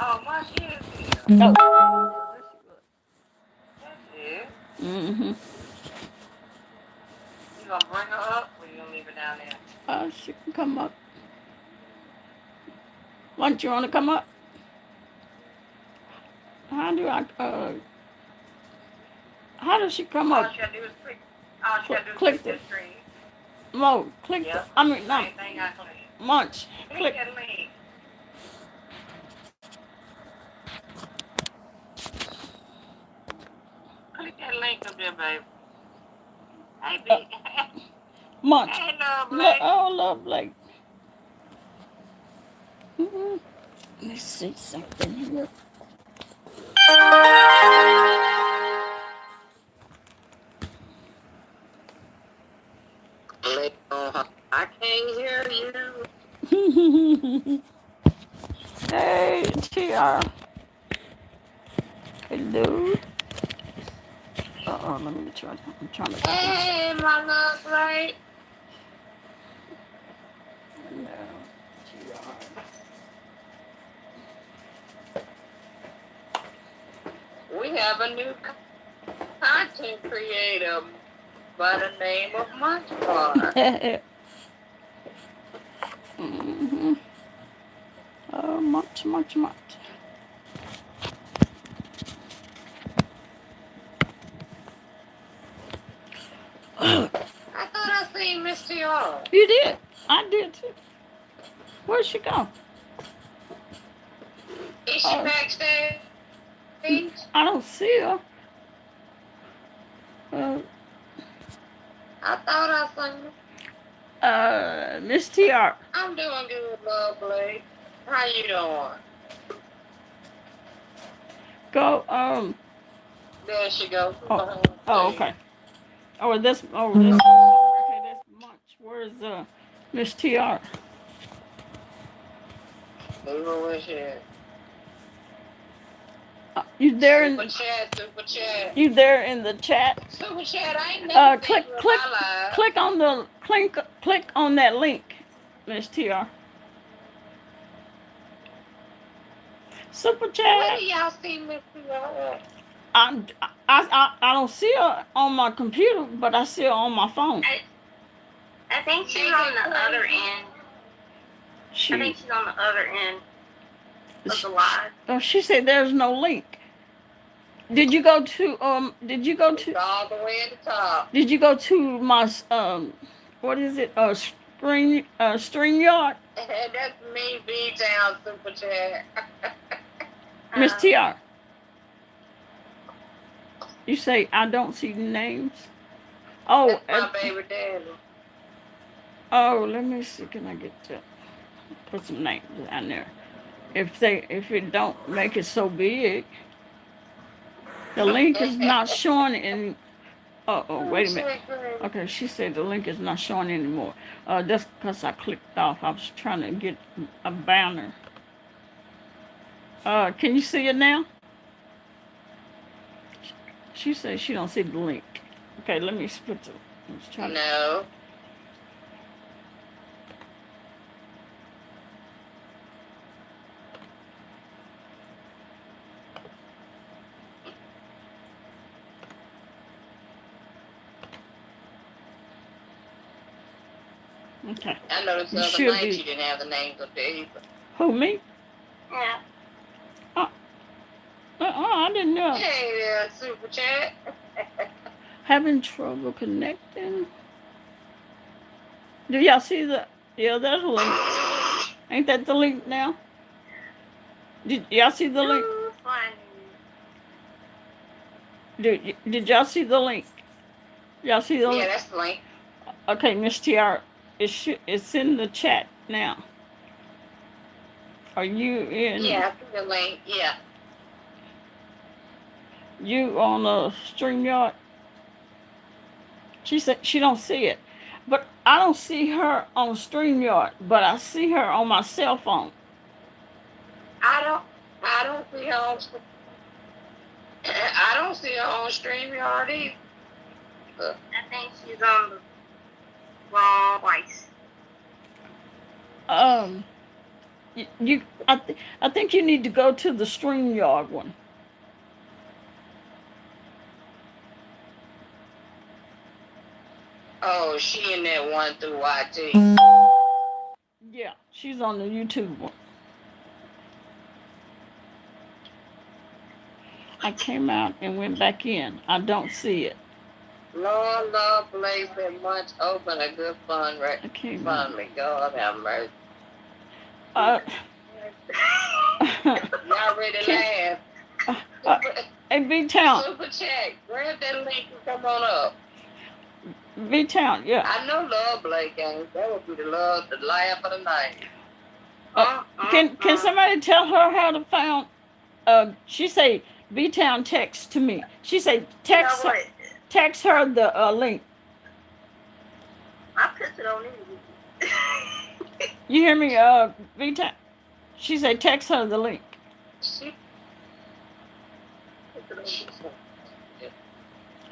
Oh, my she is here. Oh. There she is. Mm-hmm. You gonna bring her up or you gonna leave her down there? She can come up. Why don't you want to come up? How do I, how does she come All up? she gotta do is click. All she gotta do is Click click the, that screen. Mo, click the, Yep. I mean, no, Same thing I clicked. Munch, Click click. that link. Click that link up there, baby. Hey, Uh, B. Munch. Hey, lovely. Oh, lovely. Mm-hmm. Let's see something here. I can't hear you. Hey, TR. Hello. Let me try. I'm trying to fix it. Hey, my lovely. No, TR. We have a new content creator by the name of Munchbar. Mm-hmm. Oh, much. I thought I seen Miss Tiara. You did. I did too. Where'd she go? Is she backstage? I don't see her. I thought I seen her. Miss TR. I'm doing good, lovely. How you doing? Go. There she goes. Okay. This. Okay, that's much. Where's Miss TR? Where is she? You there in Super chat. You there in the chat? Super chat. I ain't never Click seen my live. click on that link, Miss TR. Super chat. Where do y'all see Miss TR? I don't see her on my computer, but I see her on my phone. I think she's on the other end. I think she's on the other end of the live. Oh, she said there's no link. Did you go to It's all the way at the top. Did you go to my what is it? StreamYard? That's me, B-Town Super Chat. Miss TR. You say I don't see names. Oh, that's my baby daddy. Oh, let me see. Can I get to put some names down there? If it don't make it so big, the link is not showing in. Oh, wait a minute. Okay, she said the link is not showing anymore. That's because I clicked off. I was trying to get a banner. Can you see it now? She says she don't see the link. Okay, let me split it. Let's try to. No. Okay. I noticed the other night you didn't have the names up there either. Who, me? Yeah. I didn't know. Hey there, Super Chat. Having trouble connecting. Do y'all see the? Yeah, that's a link. Ain't that the link now? Did y'all see the link? Did y'all see the link? Y'all see the link? Yeah, that's the link. Okay, Miss TR, it's in the chat now. Are you in? Yeah, I see the link. Yeah. You on the StreamYard? She said she don't see it, but I don't see her on StreamYard, but I see her on my cell phone. I don't see her on. I don't see her on StreamYard either. I think she's on the wrong place. I think you need to go to the StreamYard one. Oh, she in that one through YT. Yeah, she's on the YouTube one. I came out and went back in. I don't see it. Lord, place that much open a good fun right I came out. fund me. God have mercy. Uh, Y'all ready to can, laugh? uh, hey, B-Town. Super chat. Grab that link and come on up. B-Town, yeah. I know Love Blake games. That would be the laugh of the night. Can somebody tell her how to find? She say B-Town text to me. She say text her the link. I put it on it. You hear me? B-Town. She say text her the link.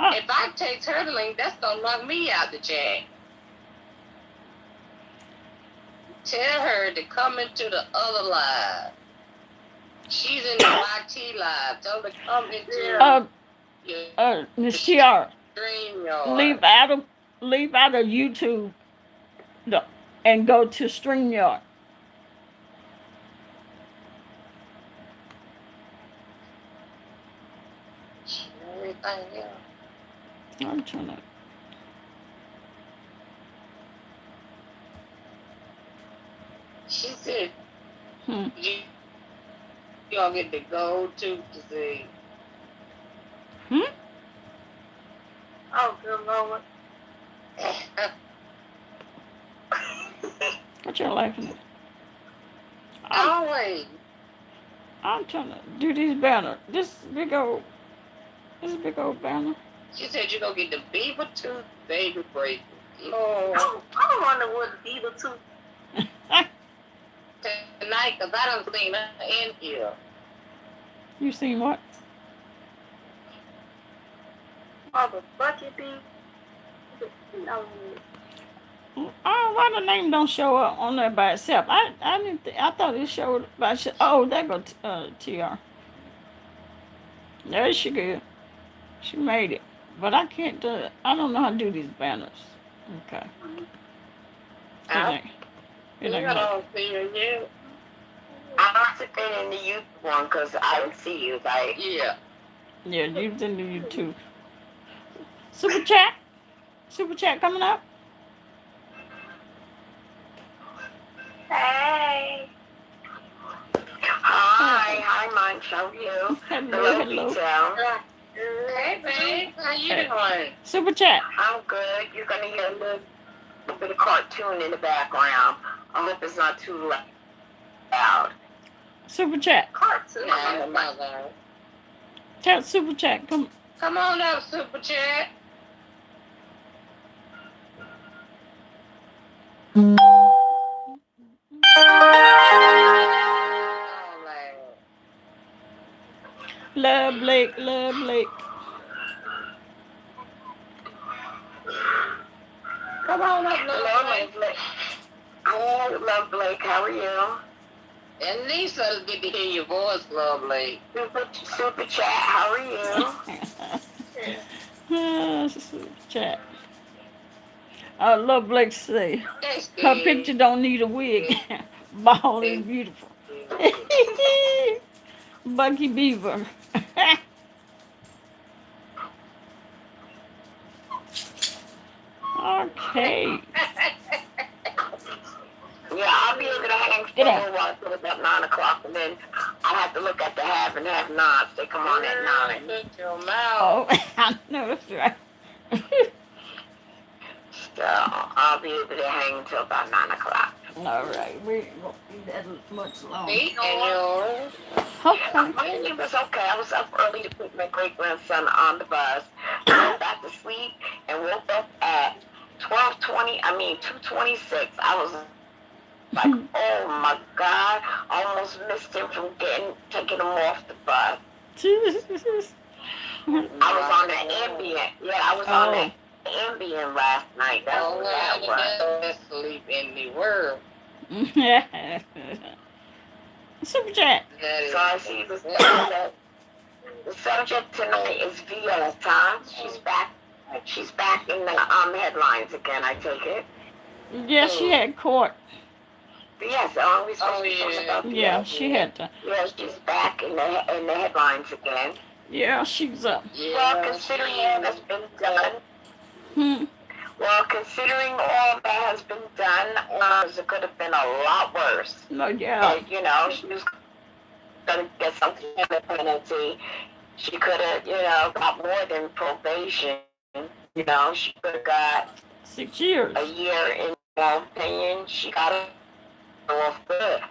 If I text her the link, that's gonna knock me out the chat. Tell her to come into the other live. She's in the YT live. Tell her to come into Miss TR. StreamYard. Leave out of YouTube and go to StreamYard. Everything else. I'm trying to. She said, you don't get to go to see. Oh, good Lord. What y'all laughing at? Always. I'm trying to do these banners. This big old banner. She said you're going to get the beaver tooth baby bracelet. Lord. I wonder what beaver tooth. Tonight, because I done seen her in here. You seen what? Oh, the bucket beaver. No. Why the name don't show up on there by itself? I thought it showed by itself. Oh, there go TR. There she go. She made it, but I can't do it. I don't know how to do these banners. Okay. It ain't don't see you. I'm sitting in the youth one because I don't see you. Like, yeah. Yeah, you've in the YouTube. Super chat coming up. Hey. Hi, Mike. How are you? Hello. Hey, babe. How you doing? Super chat. I'm good. You're gonna hear a little bit of cartoon in the background. I hope it's not too loud. Super chat. Cartoon. Tell super chat. Come on up, super chat. Love Blake. Come on up, Love Blake. Oh, Love Blake, how are you? At least I'll get to hear your voice, Love Blake. Super chat, how are you? Super chat. Love Blake say her picture don't need a wig. Bald and beautiful. Bucky Beaver. Okay. Yeah, I'll be able to hang still until about 9 o'clock, and then I'll have to look at the have and have nots. They come on at 9. Oh, I know that's right. So I'll be able to hang until about 9 o'clock. All right, we won't be that much longer. Me and yours. Okay. It was okay. I was up early to put my great-grandson on the bus. I went back to sleep and woke up at 2:26. I was like, oh my God, I almost missed him from taking him off the bus. I was on the Ambien. Yeah, I was on the Ambien last night. That's what that was. Sleep in the world. Super chat. So I see the subject. The subject tonight is Viola Time. She's back. She's back in the headlines again. I take it. Yes, she had court. Yes, we supposed to be talking about Viola. Yeah, she had to. Yeah, she's back in the headlines again. Yeah, she's up. Well, considering all that's been done. Well, considering all that has been done, it could have been a lot worse. No, yeah. And, you know, she was going to get something in the penalty. She could have, you know, got more than probation. You know, she could have got 6 years. A year, in my opinion. She got it off good.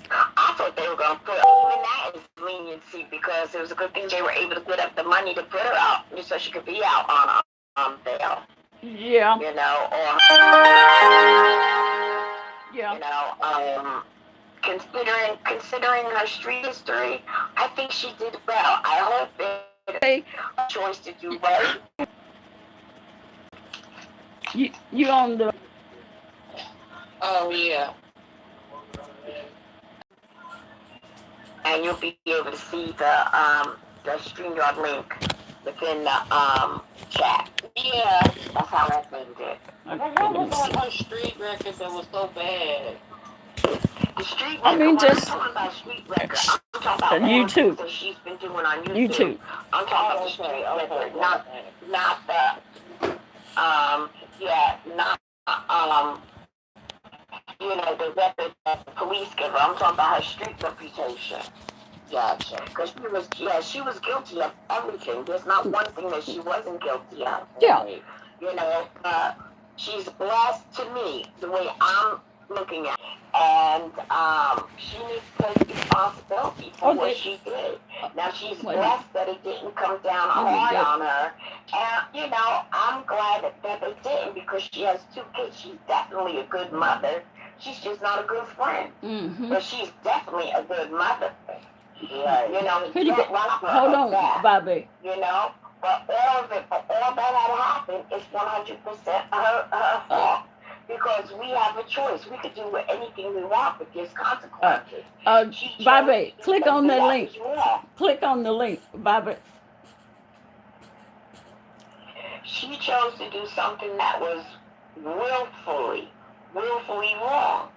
I thought they were going to put even that as leniency because it was a good thing they were able to get up the money to put her out so she could be out on bail. Yeah. You know, or yeah. You know, considering her street history, I think she did well. I hope it's a choice to do right. You on the? Oh yeah. And you'll be able to see the StreamYard link within the chat. Yeah, that's how I think it. What was on her street record that was so bad? The street record. I mean, just I'm talking about street record. I'm talking about YouTube. That she's been doing on YouTube. I'm talking about the street record, not the yeah, not you know, the record that the police give her. I'm talking about her street reputation. Gotcha. Because she was guilty of everything. There's not one thing that she wasn't guilty of. Yeah. You know, she's blessed to me, the way I'm looking at it. And she needs to take responsibility for what she did. Now, she's blessed that it didn't come down hard on her. And, you know, I'm glad that they didn't because she has 2 kids. She's definitely a good mother. She's just not a good friend. Mm-hmm. But she's definitely a good mother. Yeah, you know, hold on, Bobby. You know, but all that had happened is 100% her fault. Because we have a choice. We could do anything we want, but there's consequences. Bobby, click on the link. Click on the link, Bobby. She chose to do something that was willfully wrong.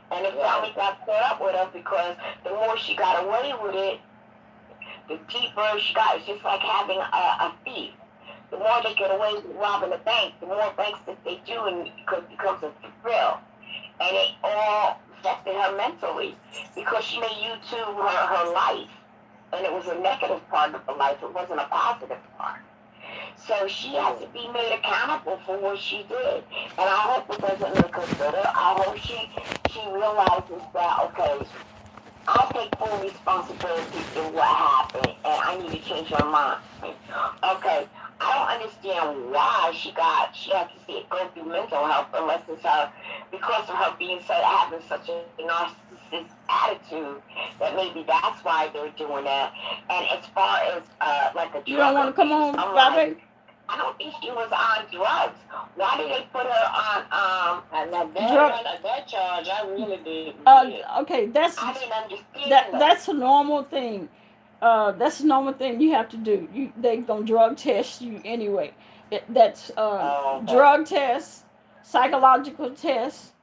And it finally got caught up with her because the more she got away with it, the deeper she got. It's just like having a thief. The more they get away with robbing a bank, the more banks that they do, and it becomes a thrill. And it all affected her mentally because she made YouTube her life. And it was a negative part of her life. It wasn't a positive part. So she has to be made accountable for what she did. And I hope it doesn't make her bitter. I hope she realizes that, okay, I'll take full responsibility for what happened, and I need to change her mind. Okay, I don't understand why she had to see it go through mental health unless it's her, because of her having such a narcissistic attitude, that maybe that's why they're doing that. And as far as like a drug, you don't want to come on, Bobby? Like, I don't think she was on drugs. Why did they put her on that charge? I really did. Okay, that's I didn't understand that's a normal thing. That's a normal thing you have to do. They gonna drug test you anyway. That's drug test, psychological test,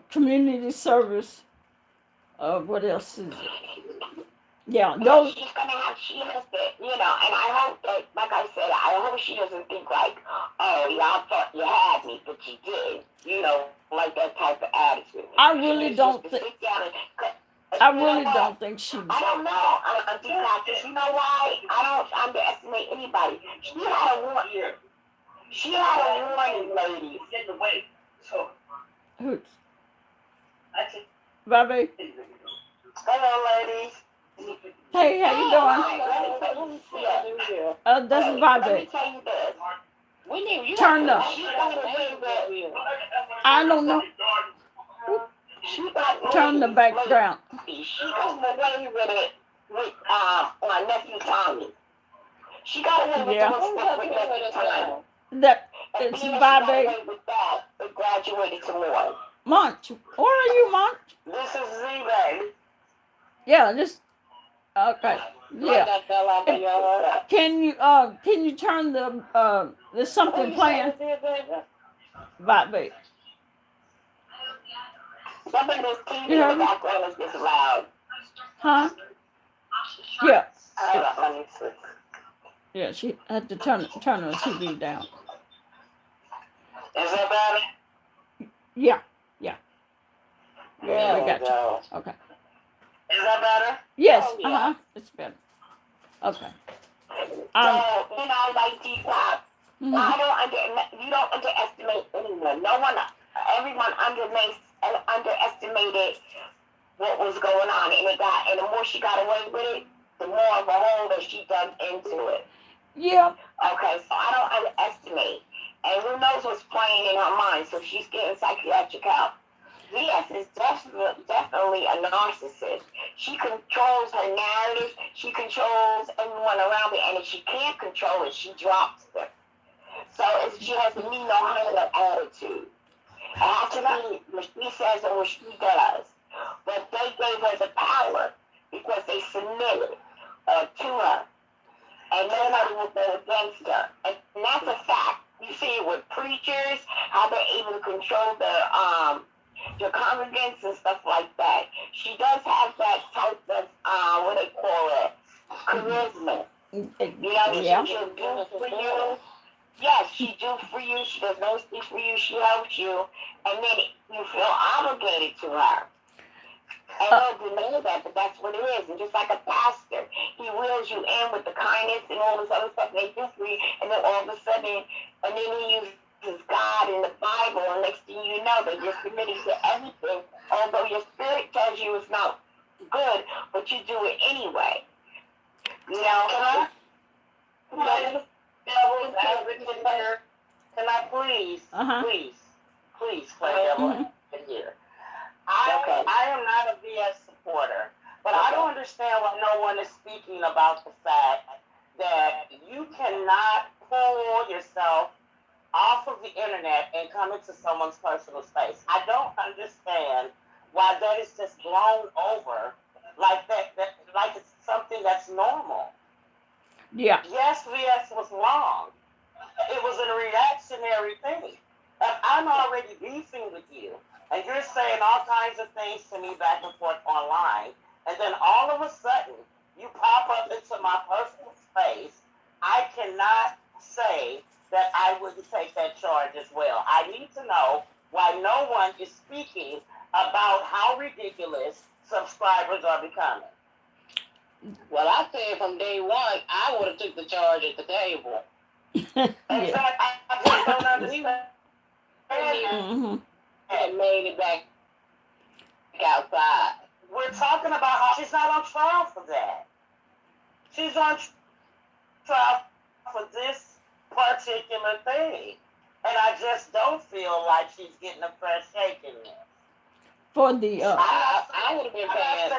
community service. What else is it? Yeah, those. She has to, you know, and I hope that, like I said, I hope she doesn't think like, oh, y'all thought you had me, but you didn't. You know, like that type of attitude. I really don't think. I really don't think she. I don't know. Because you know why? I don't underestimate anybody. She had a warning. She had a warning, ladies. Who's? Bobby. Hello, ladies. Hey, how you doing? That's Bobby. Let me tell you this. Turn up. I don't know. Turn the background. She got away with it with my nephew Tommy. She got away with it with Tommy. That it's Bobby. With that, it graduated to more. Munch. Where are you, Munch? This is Z-Bay. Yeah, just okay. Like Yeah. I fell out of your Can you turn there's something playing about me. Something that's TV You in heard the me? background is just loud. Huh? Yeah. Hold on, let me see. Yeah, she had to turn her TV down. Is that better? Yeah. Yeah. Yeah, we There we got you. go. Okay. Is that better? Yes. Oh, yeah. It's better. Okay. So, like Depop, Mhm. you don't underestimate anyone. No one, everyone underestimated what was going on, and the more she got away with it, the more of a hole that she dug into it. Yeah. Okay, so I don't underestimate. And who knows what's playing in her mind, so she's getting psychiatric help. VS is definitely a narcissist. She controls her narrative. She controls everyone around her, and if she can't control it, she drops them. So she has a me no handle attitude. It has to be what she says and what she does. But they gave her the power because they submitted to her, and nobody will go against her. And that's a fact. You see it with preachers, how they're able to control their congregants and stuff like that. She does have that type of what they call it, charisma. Yeah. She'll do for you. Yes, she do for you. She does no speak for you. She helps you, and then you feel obligated to her. And they'll deny that, but that's what it is. And just like a pastor, he wheels you in with the kindness and all this other stuff they do for you, and then all of a sudden, and then he uses God in the Bible, and next thing you know, that you're submitting to everything, although your spirit tells you it's not good, but you do it anyway. Can I please, please play devil's advocate here? I am not a VS supporter, but I don't understand why no one is speaking about the fact that you cannot pull yourself off of the internet and come into someone's personal space. I don't understand why that is just blown over like that like it's something that's normal. Yeah. Yes, VS was wrong. It was a reactionary thing. If I'm already beefing with you, and you're saying all kinds of things to me back and forth online, and then all of a sudden you pop up into my personal space, I cannot say that I wouldn't take that charge as well. I need to know why no one is speaking about how ridiculous subscribers are becoming. Well, I said from day one, I would have took the charge at the table. Exactly. I just don't understand. And made it back outside. We're talking about how she's not on trial for that. She's on trial for this particular thing. And I just don't feel like she's getting a fair shake in this. For the I would have been paying.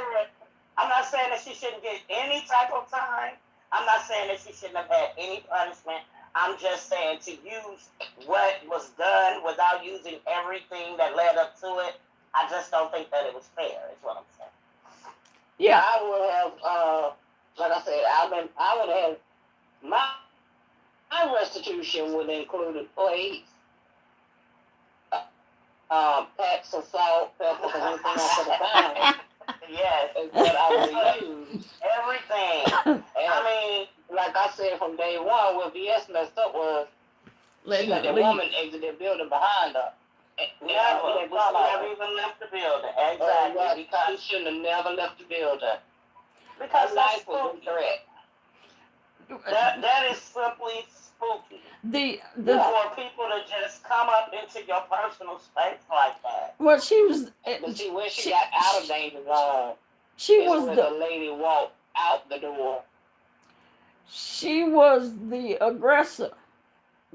I'm not saying that she shouldn't get any type of time. I'm not saying that she shouldn't have had any punishment. I'm just saying to use what was done without using everything that led up to it. I just don't think that it was fair, is what I'm saying. Yeah. I would have, like I said, I would have, my restitution would include plates, packs of salt, peppers, and anything else for the fine. Yes, is what I would use. Everything. I mean, like I said from day one, what VS messed up was she let the woman exit the building behind her. Never even left the building. Exactly. Because she shouldn't have never left the building. Because life was a threat. That is simply spooky. For people to just come up into your personal space like that. Well, she was. But see, when she got out of danger zone, she was the lady walked out the door. She was the aggressor.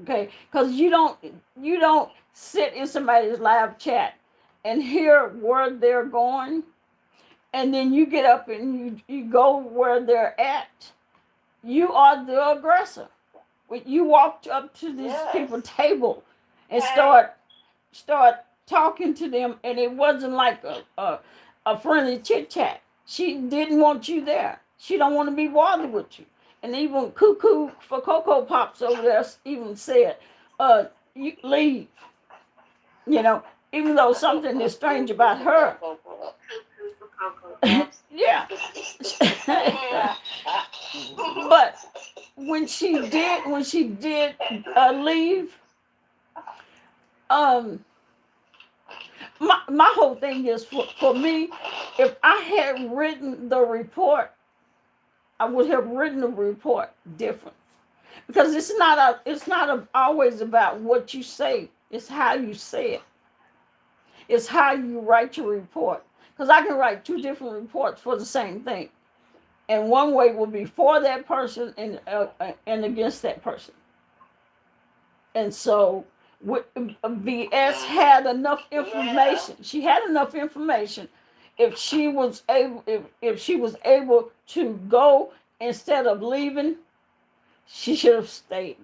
Okay, because you don't sit in somebody's live chat and hear where they're going, and then you get up and you go where they're at. You are the aggressor. When you walked up to these people's table and start talking to them, and it wasn't like a friendly chit chat. She didn't want you there. She don't want to be bothered with you. And even Cuckoo for Cocoa Pops over there even said, you leave. You know, even though something is strange about her. Yeah. But when she did leave, my whole thing is for me, if I had written the report, I would have written the report different, because it's not always about what you say. It's how you say it. It's how you write your report. Because I can write two different reports for the same thing, and one way will be for that person and against that person. And so VS had enough information. She had enough information. If she was able to go instead of leaving, she should have stayed.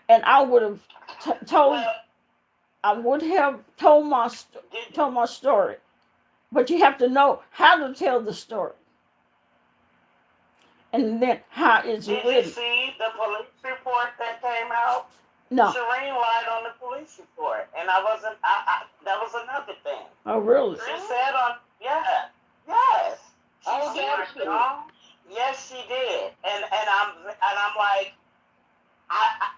And I would have told my story. But you have to know how to tell the story, and then how it's written. Did you see the police report that came out? No. Shireen lied on the police report, and that was another thing. Oh, really? She said yes. She said yes, she did, and I'm like,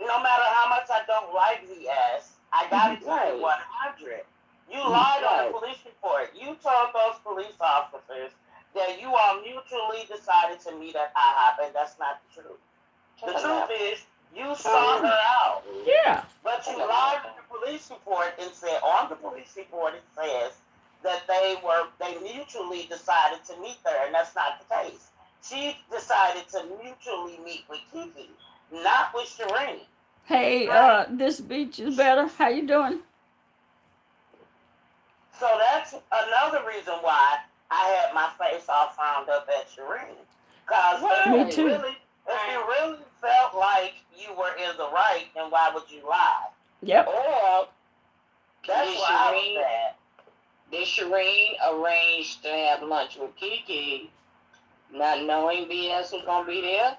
no matter how much I don't like VS, I gotta tell you 100. You lied on the police report. You told those police officers that you all mutually decided to meet at IHOP, and that's not the truth. The truth is, you sought her out. Yeah. But you lied on the police report and said, on the police report it says that they mutually decided to meet there, and that's not the case. She decided to mutually meet with Kiki, not with Shireen. Hey, this beach is better. How you doing? So that's another reason why I had my face all frowned up at Shireen. Because if you really felt like you were in the right, then why would you lie? Yep. Or that's why I was at. Did Shireen arrange to have lunch with Kiki, not knowing VS was going to be there?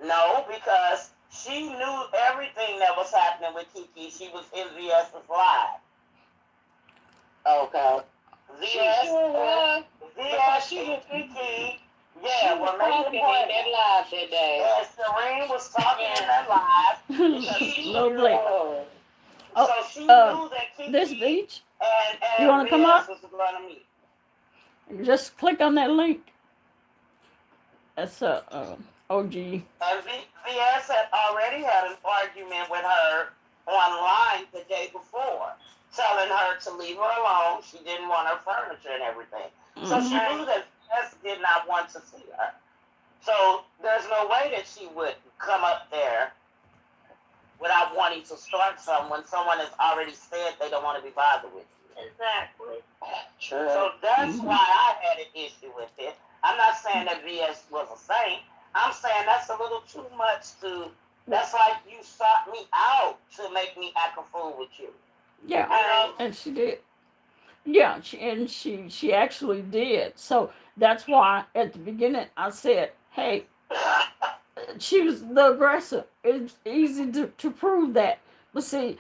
No, because she knew everything that was happening with Kiki. She was in VS's live. Okay. VS was Kiki. Yeah, she was talking in that live that day. Yeah, Shireen was talking in that live. Lovely. So she knew that Kiki this beach. and you want to come up? was going to meet. Just click on that link. That's OG. And VS had already had an argument with her online the day before, telling her to leave her alone. She didn't want her furniture and everything. Mm-hmm. So she knew that VS did not want to see her. So there's no way that she would come up there without wanting to start when someone has already said they don't want to be bothered with you. Exactly. True. So that's why I had an issue with it. I'm not saying that VS was a saint. I'm saying that's a little too much that's like you sought me out to make me act a fool with you. Yeah, and she did. Yeah, she actually did. So that's why at the beginning I said, hey, she was the aggressor. It's easy to prove that. But see,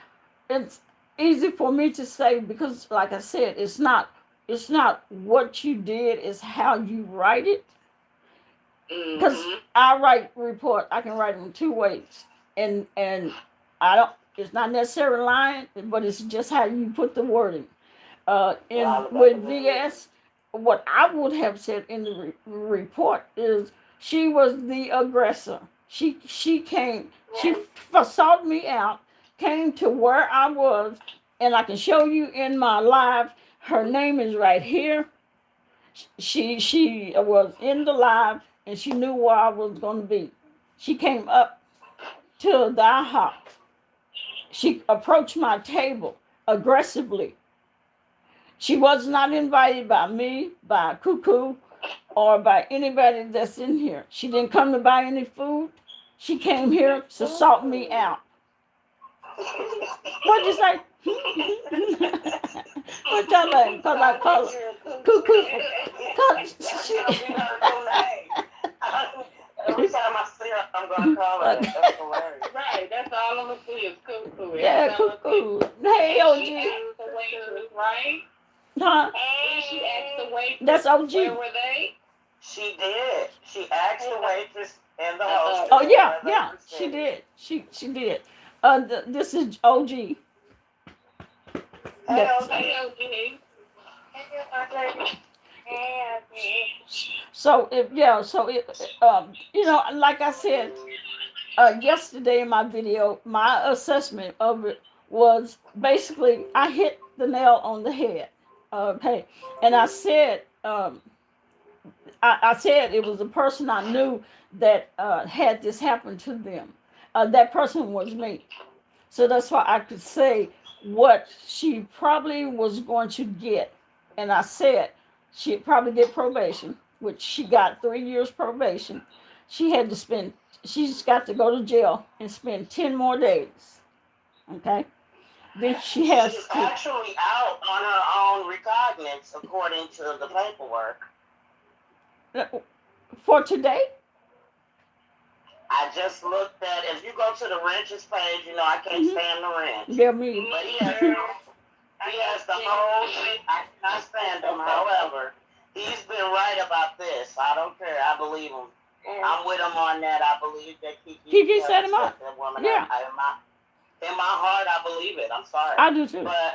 it's easy for me to say because, like I said, it's not what you did, it's how you write it. Because I write report, I can write them two ways, and I don't. It's not necessarily lying, but it's just how you put the wording. With VS, what I would have said in the report is she was the aggressor. She came, she sought me out, came to where I was, and I can show you in my live. Her name is right here. She was in the live, and she knew where I was going to be. She came up to the IHOP. She approached my table aggressively. She was not invited by me, by Cuckoo, or by anybody that's in here. She didn't come to buy any food. She came here to salt me out. What'd you say? What y'all like? Because I call her cuckoo. Cause she, Every time I see her, I'm gonna call her. That's hilarious. Right, that's all I'm gonna see is cuckoo. yeah, cuckoo. Hey, OG. She asked the waitress, right? Huh? Did she asked the waitress? That's OG. Where were they? She did. She asked the waitress and the hostess. Oh yeah. She did. She did. This is OG. Hey, Yeah. OG. Hey, OG. So you know, like I said yesterday in my video, my assessment of it was basically I hit the nail on the head. Okay, and I said I said it was a person I knew that had this happen to them. That person was me. So that's why I could say what she probably was going to get. And I said she'd probably get probation, which she got 3 years probation. She's got to go to jail and spend 10 more days. Okay? Then she has She's to. actually out on her own recognizance, according to the paperwork. For today? I just looked at, if you go to the Wrenches page, you know I can't stand the Wrench. Yeah, me. But he has the whole thing. I cannot stand him. However, he's been right about this. I don't care. I believe him. I'm with him on that. I believe that Kiki set him up. That woman. Yeah. In my heart, I believe it. I'm sorry. I do too. But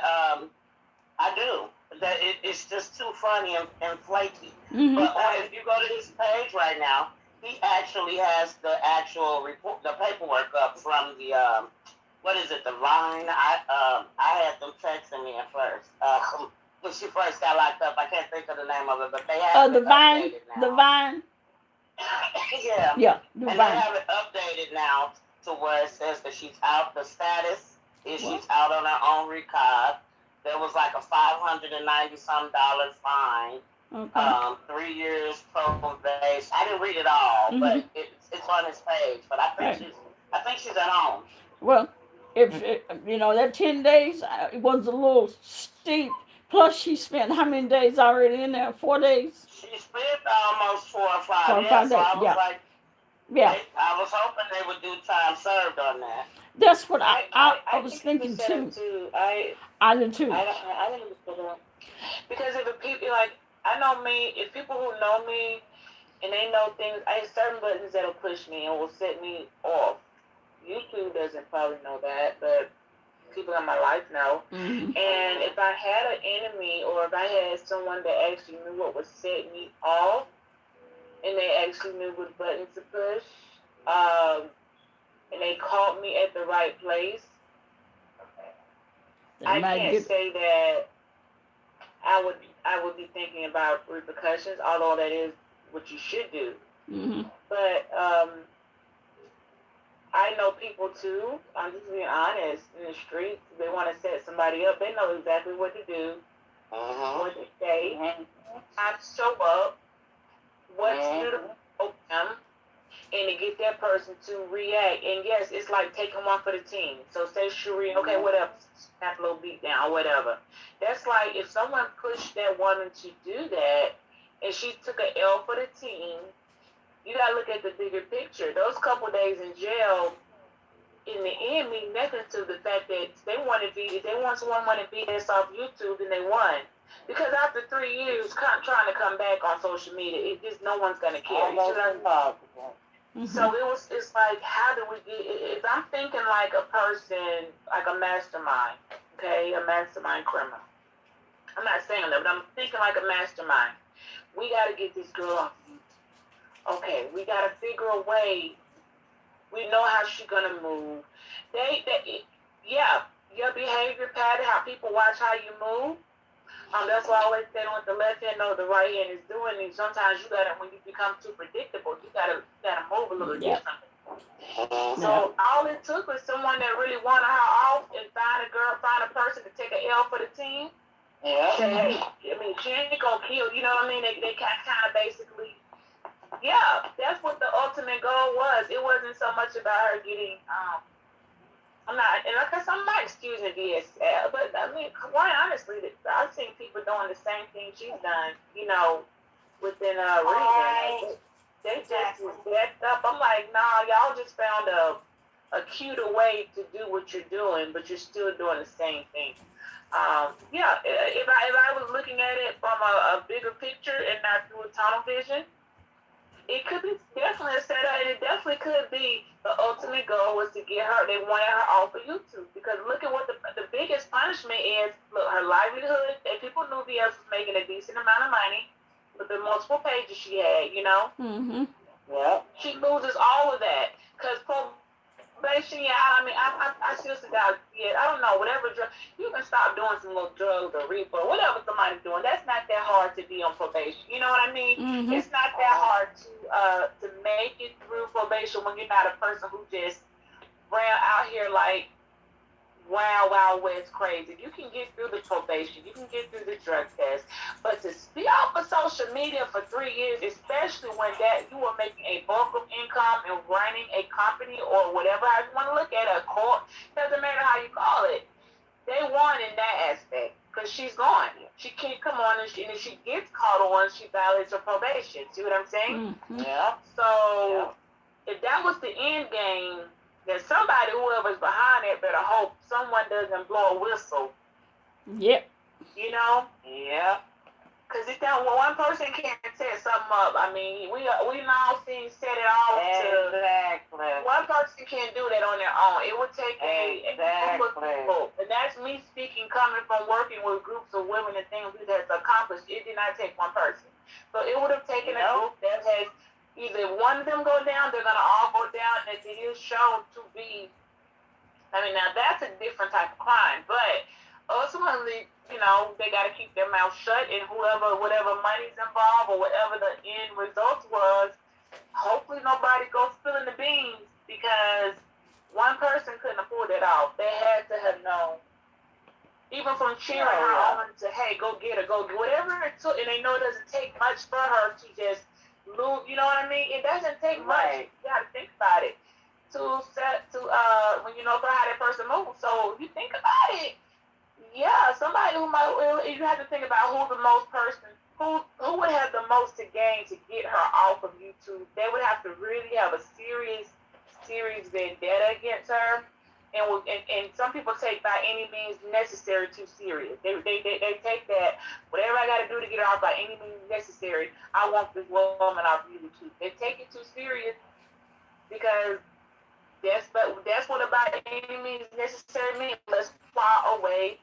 I do. That it's just too funny and flaky. Mm-hmm. But if you go to his page right now, he actually has the actual report, the paperwork up from the what is it, the Vine? I had them texting me at first when she first got locked up. I can't think of the name of it, but they have the Vine. The Vine. Yeah. Yeah. The and Vine. they have it updated now to where it says that she's out. The status is she's out on her own recog. There was like a $590-some fine. Okay. 3 years probation. I didn't read it all, but it's on his page. But I think she's at home. Well, if you know that 10 days it was a little steep. Plus, she spent how many days already in there? 4 days. She spent almost 4 or 5. 4 or 5 days. So I was like, yeah. I was hoping they would do time served on that. That's what I was thinking too. I did too. I didn't understand that. Because if the people, like, I know me, if people who know me and they know things, I have certain buttons that'll push me and will set me off. YouTube doesn't probably know that, but people in my life know. Mm-hmm. And if I had an enemy or if I had someone that actually knew what would set me off and they actually knew what buttons to push, and they caught me at the right place, I can't say that I would be thinking about repercussions, although that is what you should do. Mm-hmm. But I know people too, I'm just being honest, in the streets, they want to set somebody up. They know exactly what to do, what to say, how to show up, what to do to help them, and to get that person to react. And yes, it's like taking one for the team. So say Sheree, okay, whatever, snap a little beat down, whatever. That's like if someone pushed that woman to do that, and she took an L for the team, you gotta look at the bigger picture. Those couple days in jail, in the end, mean nothing to the fact that if they want someone want to beat us off YouTube, then they won. Because after 3 years, trying to come back on social media, no one's gonna care. So it's like, how do we get? If I'm thinking like a person, like a mastermind, okay, a mastermind criminal. I'm not saying that, but I'm thinking like a mastermind. We gotta get this girl off. Okay, we gotta figure a way. We know how she's gonna move. Your behavior pattern, how people watch how you move. That's why I always say what the left hand knows the right hand is doing. And sometimes you gotta, when you become too predictable, you gotta move a little different. So all it took was someone that really wanted her off and find a person to take an L for the team. Yeah. I mean, she ain't gonna kill. You know what I mean? They kind of basically. Yeah, that's what the ultimate goal was. It wasn't so much about her getting I'm not, and like I said, I'm not excusing DS, but I mean, quite honestly, I've seen people doing the same thing she's done, within reason. They just was backed up. I'm like, nah, y'all just found a cuter way to do what you're doing, but you're still doing the same thing. Yeah, if I was looking at it from a bigger picture and not through a tunnel vision, it could be definitely a setup, and it definitely could be the ultimate goal was to get her. They wanted her off of YouTube because look at what the biggest punishment is. Look, her livelihood, and people knew VS was making a decent amount of money with the multiple pages she had. Mm-hmm. Yeah. She loses all of that because probation. Yeah, I mean, I seriously got. Yeah, I don't know. Whatever drug, you can stop doing some little drugs or reefer, whatever somebody's doing. That's not that hard to be on probation. You know what I mean? Mm-hmm. It's not that hard to make it through probation when you're not a person who just ran out here like Wild West crazy. You can get through the probation. You can get through the drug test. But to be off of social media for 3 years, especially when that you are making a bulk of income and running a company or whatever I want to look at, a court, doesn't matter how you call it. They won in that aspect because she's gone. She can't come on and if she gets caught on, she violates her probation. See what I'm saying? Mm-hmm. Yeah. So if that was the end game, then somebody, whoever's behind it, better hope someone doesn't blow a whistle. Yep. Yeah. Because one person can't set something up. I mean, we all seen set it off. Exactly. One person can't do that on their own. It would take a group of people. And that's me speaking, coming from working with groups of women and things that's accomplished. It did not take one person. So it would have taken a group that has either one of them go down, they're going to all go down, and it is shown to be, I mean, now that's a different type of crime, but ultimately, they got to keep their mouth shut, and whatever money's involved or whatever the end result was, hopefully nobody goes spilling the beans because one person couldn't afford it off. They had to have known. Even from cheering her on to, hey, go get her, whatever it took, and they know it doesn't take much for her to just lose, you know what I mean? It doesn't take much. You got to think about it when for how that person moves. So if you think about it, yeah, somebody who you have to think about who would have the most to gain to get her off of YouTube. They would have to really have a serious vendetta against her. And some people take by any means necessary too serious. They take that, whatever I got to do to get her off by any means necessary, I want this woman off YouTube. They take it too serious because that's what about any means necessary means. Let's fly away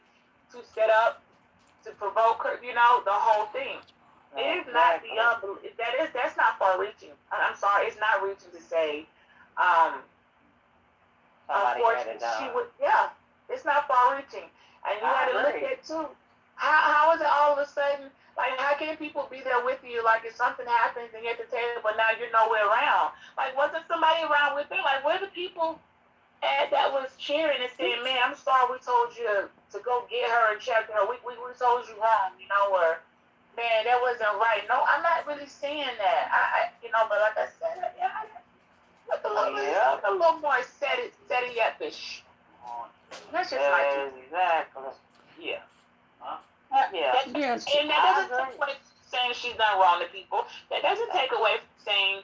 to set up, to provoke her, the whole thing. It is not that's not far reaching. I'm sorry, it's not reaching to say, unfortunately, she would, it's not far reaching. And you got to look at too, how is it all of a sudden, like how can people be there with you, like if something happens and you're at the table, but now you're nowhere around? Like wasn't somebody around with them? Like where the people at that was cheering and saying, man, I'm sorry we told you to go get her and check her. We told you wrong, or man, that wasn't right. No, I'm not really saying that. I but like I said, look a little more steady up-ish. That's just like exactly. Yeah. Yes. And that doesn't take away from saying she's done wrong to people. That doesn't take away from saying,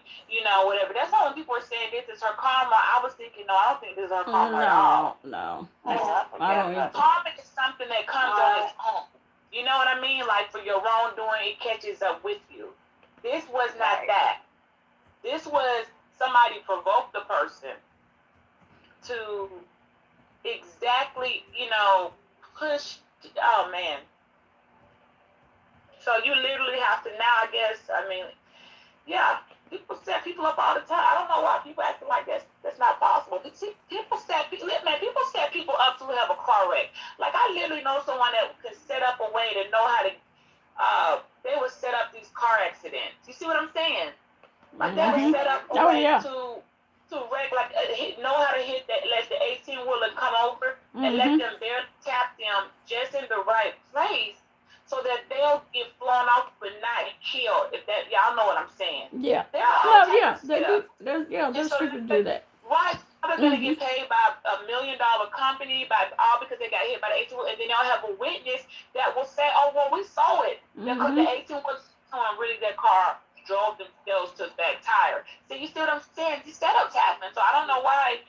whatever. That's how when people are saying this is her karma. I was thinking, no, I don't think this is her karma at all. No. I don't either. Karma is something that comes on its own. You know what I mean? Like for your wrongdoing, it catches up with you. This was not that. This was somebody provoked the person to exactly, push. Oh man. So you literally have to now, I guess. I mean, people set people up all the time. I don't know why people acting like that's not possible. People set people up to have a car wreck. Like I literally know someone that can set up a way to know how to. They would set up these car accidents. You see what I'm saying? Like they would set up a way to wreck, like know how to hit that, let the 18-wheeler come over and let them tap them just in the right place so that they'll get flown off but not killed. If that, y'all know what I'm saying? Yeah. They're Those people do that. Right. probably going to get paid by $1 million company, all because they got hit by the 18, and then y'all have a witness that will say, "Oh, well, we saw it because the 18 was doing really that car drove themselves to that tire." So you see what I'm saying? These setups happen. So I don't know why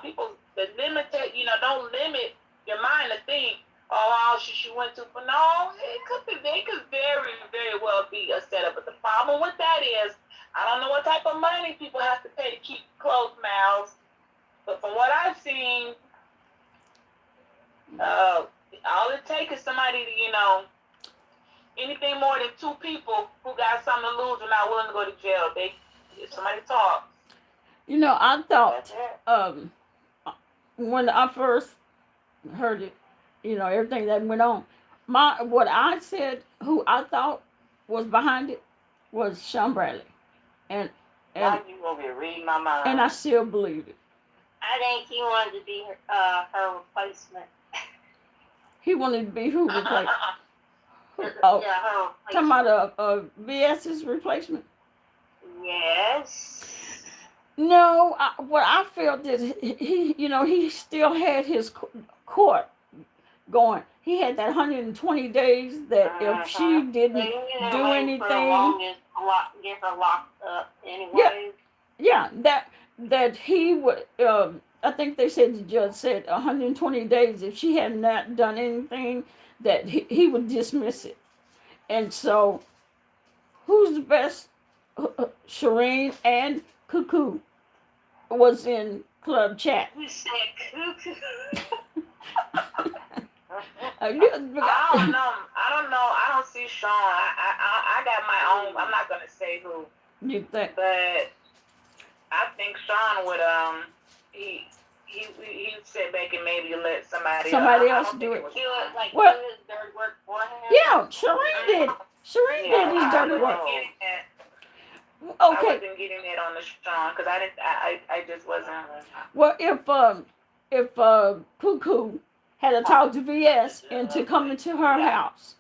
people don't limit your mind to think, "Oh, she went too far." No, it could very, very well be a setup. But the problem with that is, I don't know what type of money people have to pay to keep closed mouths. But from what I've seen, all it takes is somebody to, anything more than two people who got something to lose are not willing to go to jail. If somebody talks. I thought when I first heard it, everything that went on, what I said, who I thought was behind it, was Sean Bradley, and now you gonna be reading my mind. And I still believe it. I think he wanted to be her replacement. He wanted to be who replacement? Yeah, her replacement. Talking about VS's replacement? Yes. No, what I felt is he still had his court going. He had that 120 days that if she didn't do anything, get her locked up anyway. Yeah, that he would. I think they said, the judge said 120 days. If she had not done anything, that he would dismiss it. And so, who's the best? Shireen and Cuckoo was in club chat. Who said Cuckoo? I don't know. I don't see Sean. I got my own. I'm not gonna say who. You think? But I think Sean would he sit back and maybe let somebody else do it. Do his dirty work for him. Yeah, Shireen did. Shireen did his dirty work. Okay. I wasn't getting that on the Sean because I just wasn't. Well, if Cuckoo had to talk to VS and to come into her house,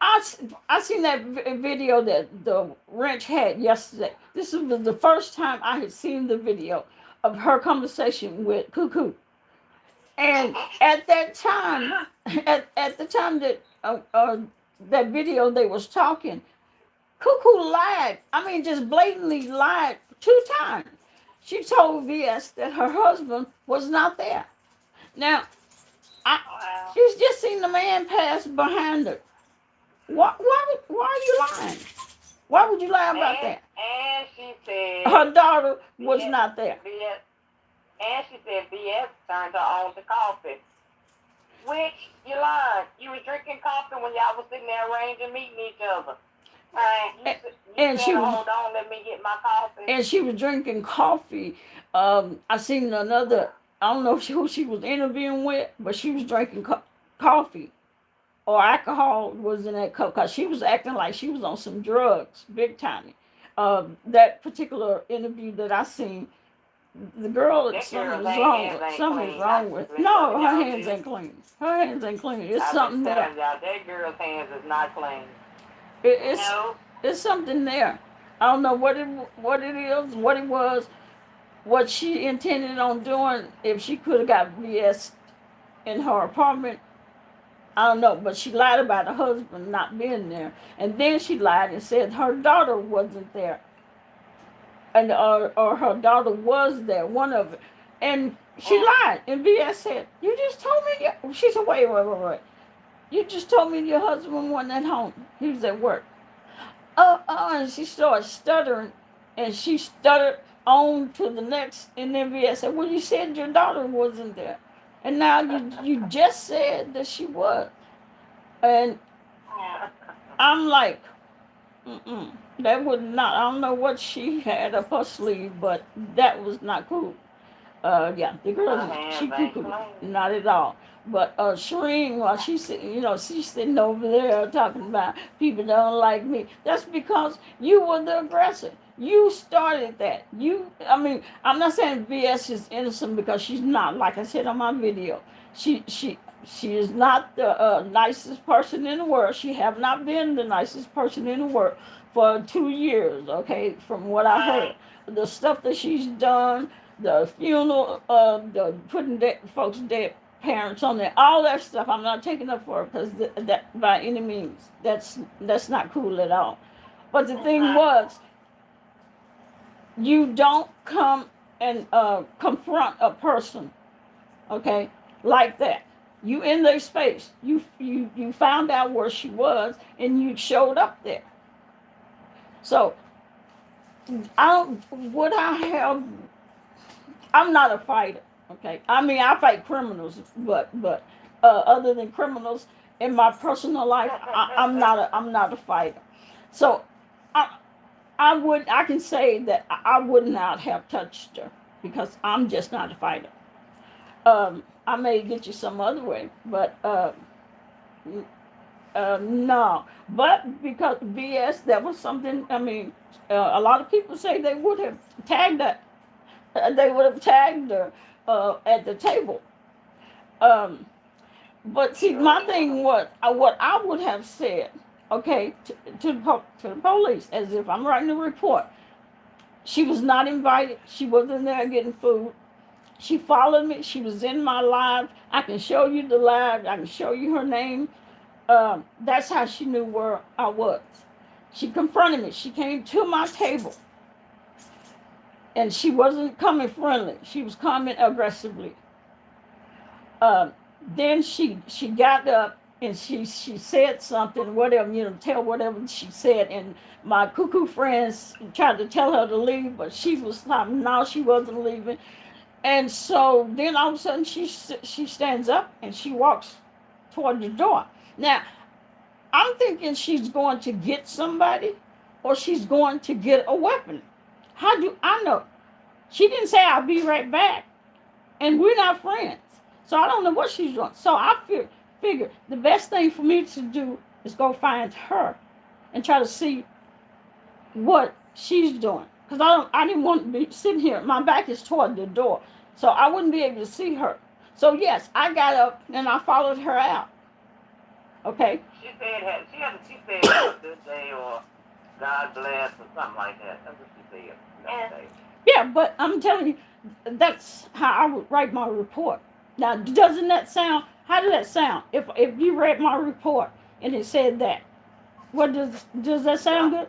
I seen that video that the Wrench had yesterday. This was the first time I had seen the video of her conversation with Cuckoo, and at that time, at the time that that video they was talking, Cuckoo lied. I mean, just blatantly lied 2 times. She told VS that her husband was not there. Now, she's just seen the man pass behind her. Why are you lying? Why would you lie about that? And she said her daughter was not there. And she said VS turned her on to coffee. Which, you lied. You were drinking coffee when y'all was sitting there arranging meeting each other. And she was, hold on, let me get my coffee. And she was drinking coffee. I seen another, I don't know who she was interviewing with, but she was drinking coffee. Or alcohol was in that cup, because she was acting like she was on some drugs, big time. That particular interview that I seen, the girl, something was wrong with. Something's wrong with. No, her hands ain't clean. Her hands ain't clean. It's something there. That girl's hands is not clean. It's something there. I don't know what it is, what it was, what she intended on doing. If she could have got VS in her apartment, I don't know, but she lied about her husband not being there. And then she lied and said her daughter wasn't there. And or her daughter was there, one of it. And she lied. And VS said, "You just told me." She said, wait. "You just told me your husband wasn't at home. He was at work." And she started stuttering. And she stuttered on to the next. And then VS said, "Well, you said your daughter wasn't there. And now you just said that she was." And I'm like, that would not, I don't know what she had up her sleeve, but that was not cool. The girl, she cuckoo, not at all. But Shireen, while she's sitting over there talking about people don't like me. That's because you were the aggressor. You started that. I'm not saying VS is innocent, because she's not. Like I said on my video, she is not the nicest person in the world. She have not been the nicest person in the world for 2 years. Okay, from what I heard, the stuff that she's done, the funeral, the putting dead folks' dead parents on there, all that stuff. I'm not taking up for it because that by any means, that's not cool at all. But the thing was, you don't come and confront a person, okay, like that. You in their space. You found out where she was and you showed up there. So I don't. Would I have? I'm not a fighter. Okay. I mean, I fight criminals, but other than criminals in my personal life, I'm not a fighter. So I can say that I would not have touched her because I'm just not a fighter. I may get you some other way, but no. But because BS, that was something. I mean, a lot of people say they would have tagged her. They would have tagged her at the table. But see, my thing was what I would have said. Okay, to the police, as if I'm writing a report. She was not invited. She wasn't there getting food. She followed me. She was in my live. I can show you the live. I can show you her name. That's how she knew where I was. She confronted me. She came to my table. And she wasn't coming friendly. She was coming aggressively. Then she got up and she said something, whatever, tell whatever she said. And my cuckoo friends tried to tell her to leave, but she was stopping. No, she wasn't leaving. And so then all of a sudden she stands up and she walks toward the door. Now, I'm thinking she's going to get somebody or she's going to get a weapon. How do I know? She didn't say I'll be right back. And we're not friends. So I don't know what she's doing. So I figured the best thing for me to do is go find her and try to see what she's doing. Because I didn't want to be sitting here. My back is toward the door. So I wouldn't be able to see her. So yes, I got up and I followed her out. Okay? She said have this day or God bless or something like that. That's what she said. Yeah, but I'm telling you, that's how I would write my report. Now, doesn't that sound, how does that sound? If you read my report and it said that, what does that sound good?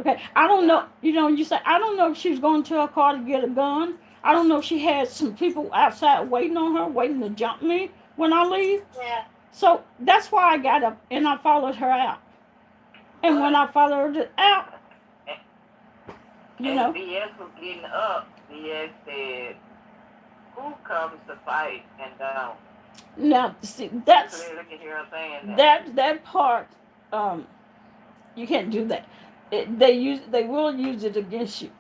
Okay, I don't know, you say, I don't know if she was going to her car to get a gun. I don't know if she had some people outside waiting on her, waiting to jump me when I leave. Yeah. So that's why I got up and I followed her out. And when I followed her out, And BS was getting up. BS said, who comes to fight and don't? Now, see, that's, So they hear her saying that. that part, you can't do that. They will use it against you.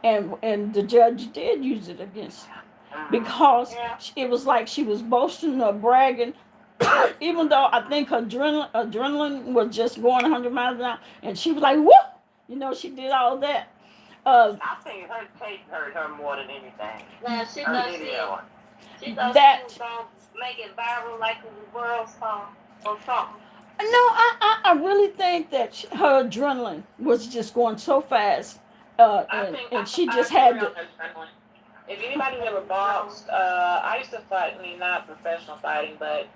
And the judge did use it against you. Because it was like she was boasting or bragging, even though I think her adrenaline was just going 100 miles an hour, and she was like, whoop! She did all that. I think her tape hurt her more than anything. Now, she thought she was going to make it viral like a world song or something. No, I really think that her adrenaline was just going so fast, and she just had to. If anybody's ever boxed, I used to fight. I mean, not professional fighting, but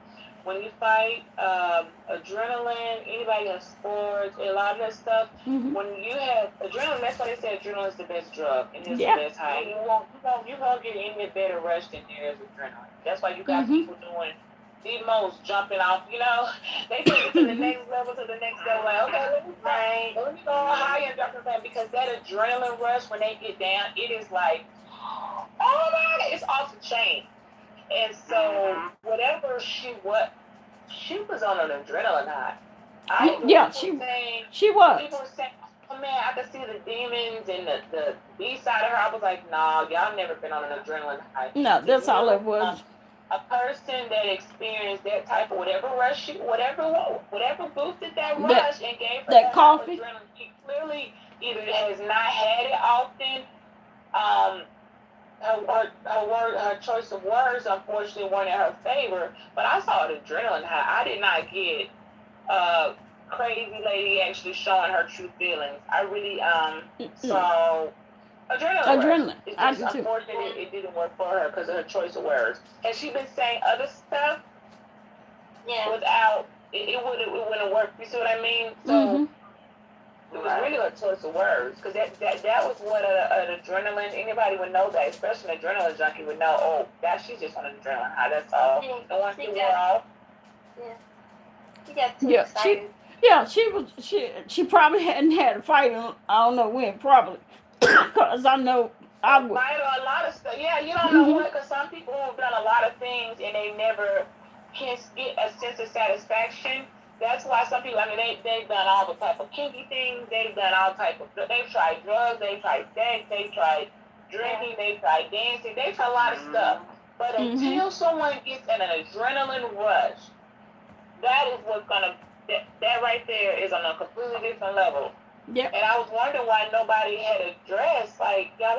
when you fight, adrenaline, anybody in sports, a lot of that stuff. Mm-hmm. When you have adrenaline, that's why they say adrenaline is the best drug and it's the best high. You won't get any better rush than there is adrenaline. That's why you got people doing the most jumping off. They take it to the next level, Like, okay, let me go higher and jump in because that adrenaline rush when they get down, it is like, oh my God, it's off the chain. And so whatever she was on an adrenaline high. She was. People were saying, oh man, I could see the demons and the B side of her. I was like, nah, y'all never been on an adrenaline high. No, that's all it was. A person that experienced that type of whatever rush, whatever boosted that rush and gave her that coffee. Adrenaline, she clearly either has not had it often. Her choice of words unfortunately weren't in her favor, but I saw an adrenaline high. I did not get crazy lady actually showing her true feelings. I really saw Adrenaline. It's I just do too. unfortunate it didn't work for her because of her choice of words. Has she been saying other stuff? Yeah. Without it wouldn't work. You see what I mean? So it was really a choice of words because that was what an adrenaline. Anybody would know that, especially an adrenaline junkie would know. Oh, that she's just on an adrenaline high. That's all. And once she wore off. Yeah. She got too excited. She probably hadn't had a fight in, I don't know when, probably. Because I know I would. Fight or a lot of stuff. Yeah, you don't know what, because some people who've done a lot of things and they never can get a sense of satisfaction. That's why some people, I mean, they've done all the type of kinky things. They've done all type of, they've tried drugs, they've tried sex, they've tried drinking, they've tried dancing, they've tried a lot of stuff. But until someone gets an adrenaline rush, that is what's gonna, that right there is on a completely different level. Yep. And I was wondering why nobody had addressed, like, y'all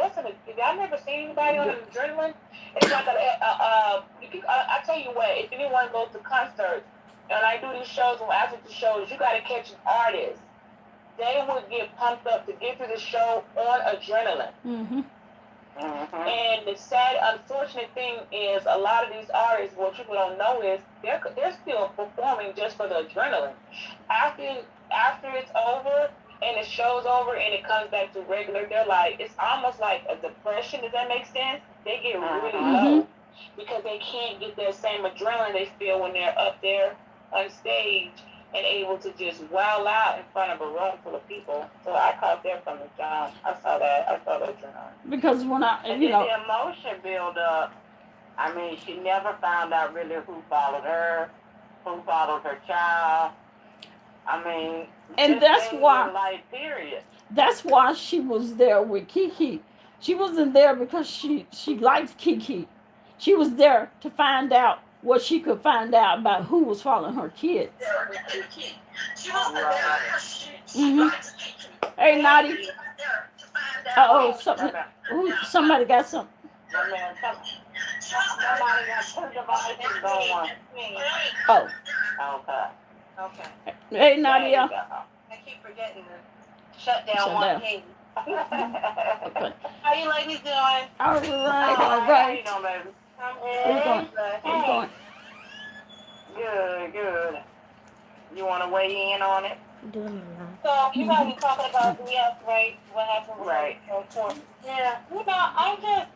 never seen anybody on an adrenaline? It's like I tell you what, if anyone goes to concerts, and I do these shows, and after the shows, you gotta catch an artist. They would get pumped up to get through the show on adrenaline. And the sad, unfortunate thing is, a lot of these artists, what people don't know is, they're still performing just for the adrenaline. After it's over, and the show's over, and it comes back to regular, they're like, it's almost like a depression, does that make sense? They get really low, because they can't get that same adrenaline they feel when they're up there on stage, and able to just wow out in front of a room full of people. So I caught that from the jump. I saw that adrenaline. Because when the emotion build up, I mean, she never found out really who followed her child. I mean, and that's why. Life, period. That's why she was there with Kiki. She wasn't there because she liked Kiki. She was there to find out what she could find out about who was following her kids. She wasn't there because she liked Kiki. Hey, Nadi. Somebody got something. Oh. Okay. Hey, Nadia. I keep forgetting to shut down one page. Okay. How you ladies doing? All right. How you doing, baby? We're going. Good. You want to weigh in on it? So you guys were talking about right? What happened with right? Yeah. I'm just,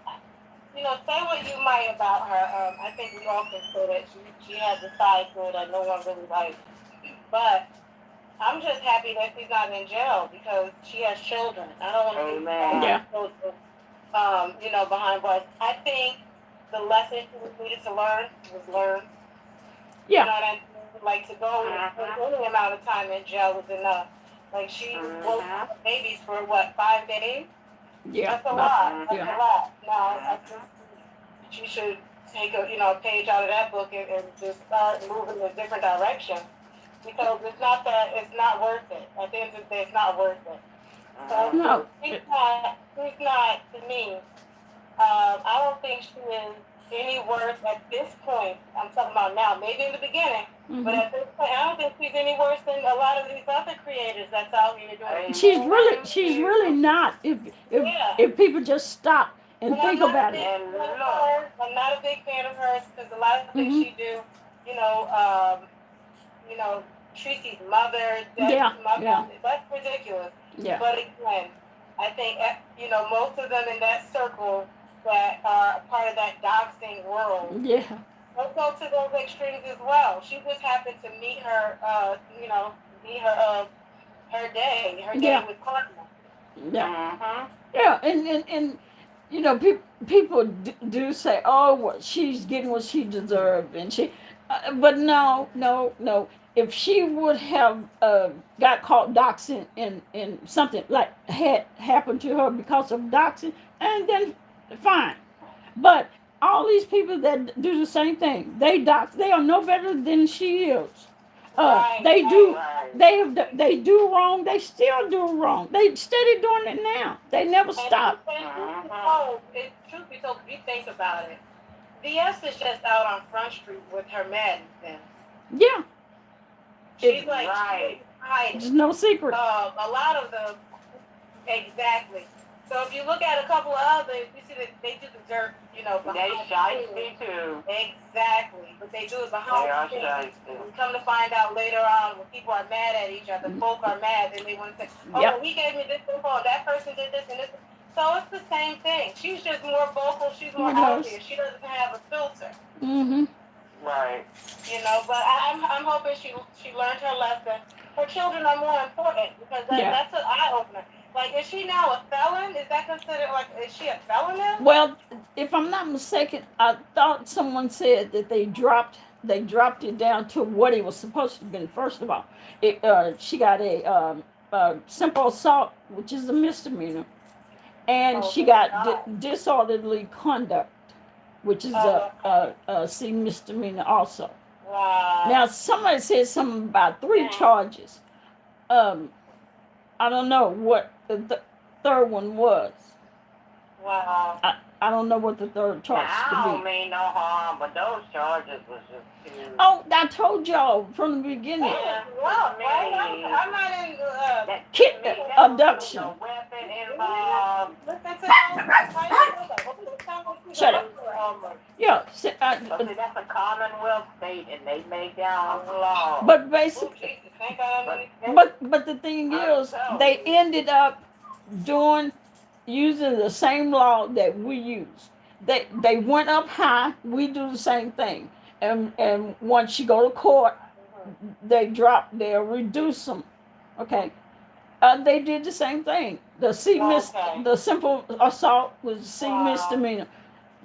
say what you might about her. I think we all can say that she has a side to her that no one really likes. But I'm just happy that she's not in jail because she has children. I don't want to see children, behind bars. I think the lesson she needed to learn was learned. Yeah. You know what I mean? Like, to go any amount of time in jail was enough. Like, she woke babies for, 5 days? Yeah. That's a lot. That's a lot. Now, I think she should take a page out of that book and just start moving in a different direction. Because it's not worth it. At the end of the day, it's not worth it. So No. She's not, to me, I don't think she is any worse at this point. I'm talking about now, maybe in the beginning, but at this point, I don't think she's any worse than a lot of these other creators that's out here doing. She's really not. If people just stop and think about it. I'm not a big fan of hers because a lot of the things she do, Tracy's mother, mother, that's ridiculous. Yeah. But again, I think, most of them in that circle that are part of that doxing world, don't go to those extremes as well. She just happened to meet her, her day with Cardinal. Yeah. Yeah, and people do say, oh, well, she's getting what she deserved, and but no. If she would have got caught doxing and something like had happened to her because of doxing, and then fine. But all these people that do the same thing, they dox. They are no better than she is. They do wrong. They still do wrong. They steady doing it now. They never stop. Truth be told, if you think about it, VS is just out on Front Street with her madness. Yeah. She's hiding. There's no secret. A lot of them, exactly. So if you look at a couple of others, you see that they do the dirt, you know, They behind shiesty too. Exactly. But they do it They behind are the scenes. shiesty. We come to find out later on when people are mad at each other, folk are mad, and they want to say, oh, Yep. well, he gave me this info, that person did this and this. So it's the same thing. She's just more vocal, she's more out there. She doesn't have a filter. Mm-hmm. Right. You know, but I'm hoping she learned her lesson. Her children are more important because that's an eye opener. Like, is she now a felon? Is that considered like? Is she a felon now? Well, if I'm not mistaken, I thought someone said that they dropped it down to what it was supposed to be. First of all, she got a simple assault, which is a misdemeanor, and she got disorderly conduct, which is a C misdemeanor also. Wow. Now somebody said something about 3 charges. I don't know what the third one was. Wow. I don't know what the third charge could be. I don't mean no harm, but those charges was just too... Oh, I told y'all from the beginning. Yeah, well, I'm not in Abduction. No weapon involved. Shut up. Yeah. But that's a Commonwealth state, and they make their own law. But basically, but the thing is, they ended up using the same law that we use. They went up high. We do the same thing. And once you go to court, they'll reduce them. Okay. They did the same thing. The simple assault was C misdemeanor.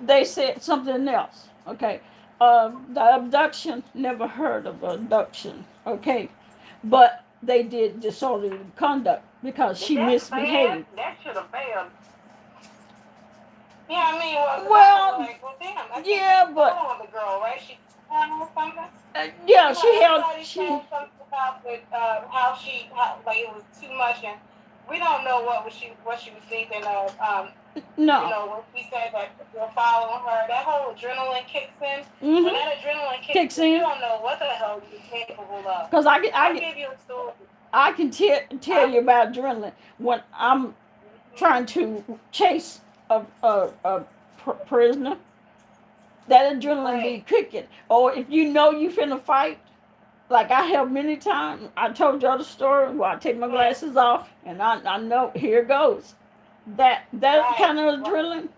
They said something else. Okay. The abduction, never heard of abduction. Okay. But they did disorderly conduct because she misbehaved. That should have failed. Yeah, I mean, well, yeah, but the girl, right? She something. Yeah, she held. Something about how it was too much, and we don't know what she was thinking of. No. You know, when we said that we're following her, that whole adrenaline kicks in. Mm-hmm. When that adrenaline kicks in, you don't know what the hell you're capable of. Because I give you a story. I can tell you about adrenaline when I'm trying to chase a prisoner. That adrenaline be kicking. Or if you know you finna fight, like I have many times. I told y'all the story where I take my glasses off and I know here goes. That kind of adrenaline,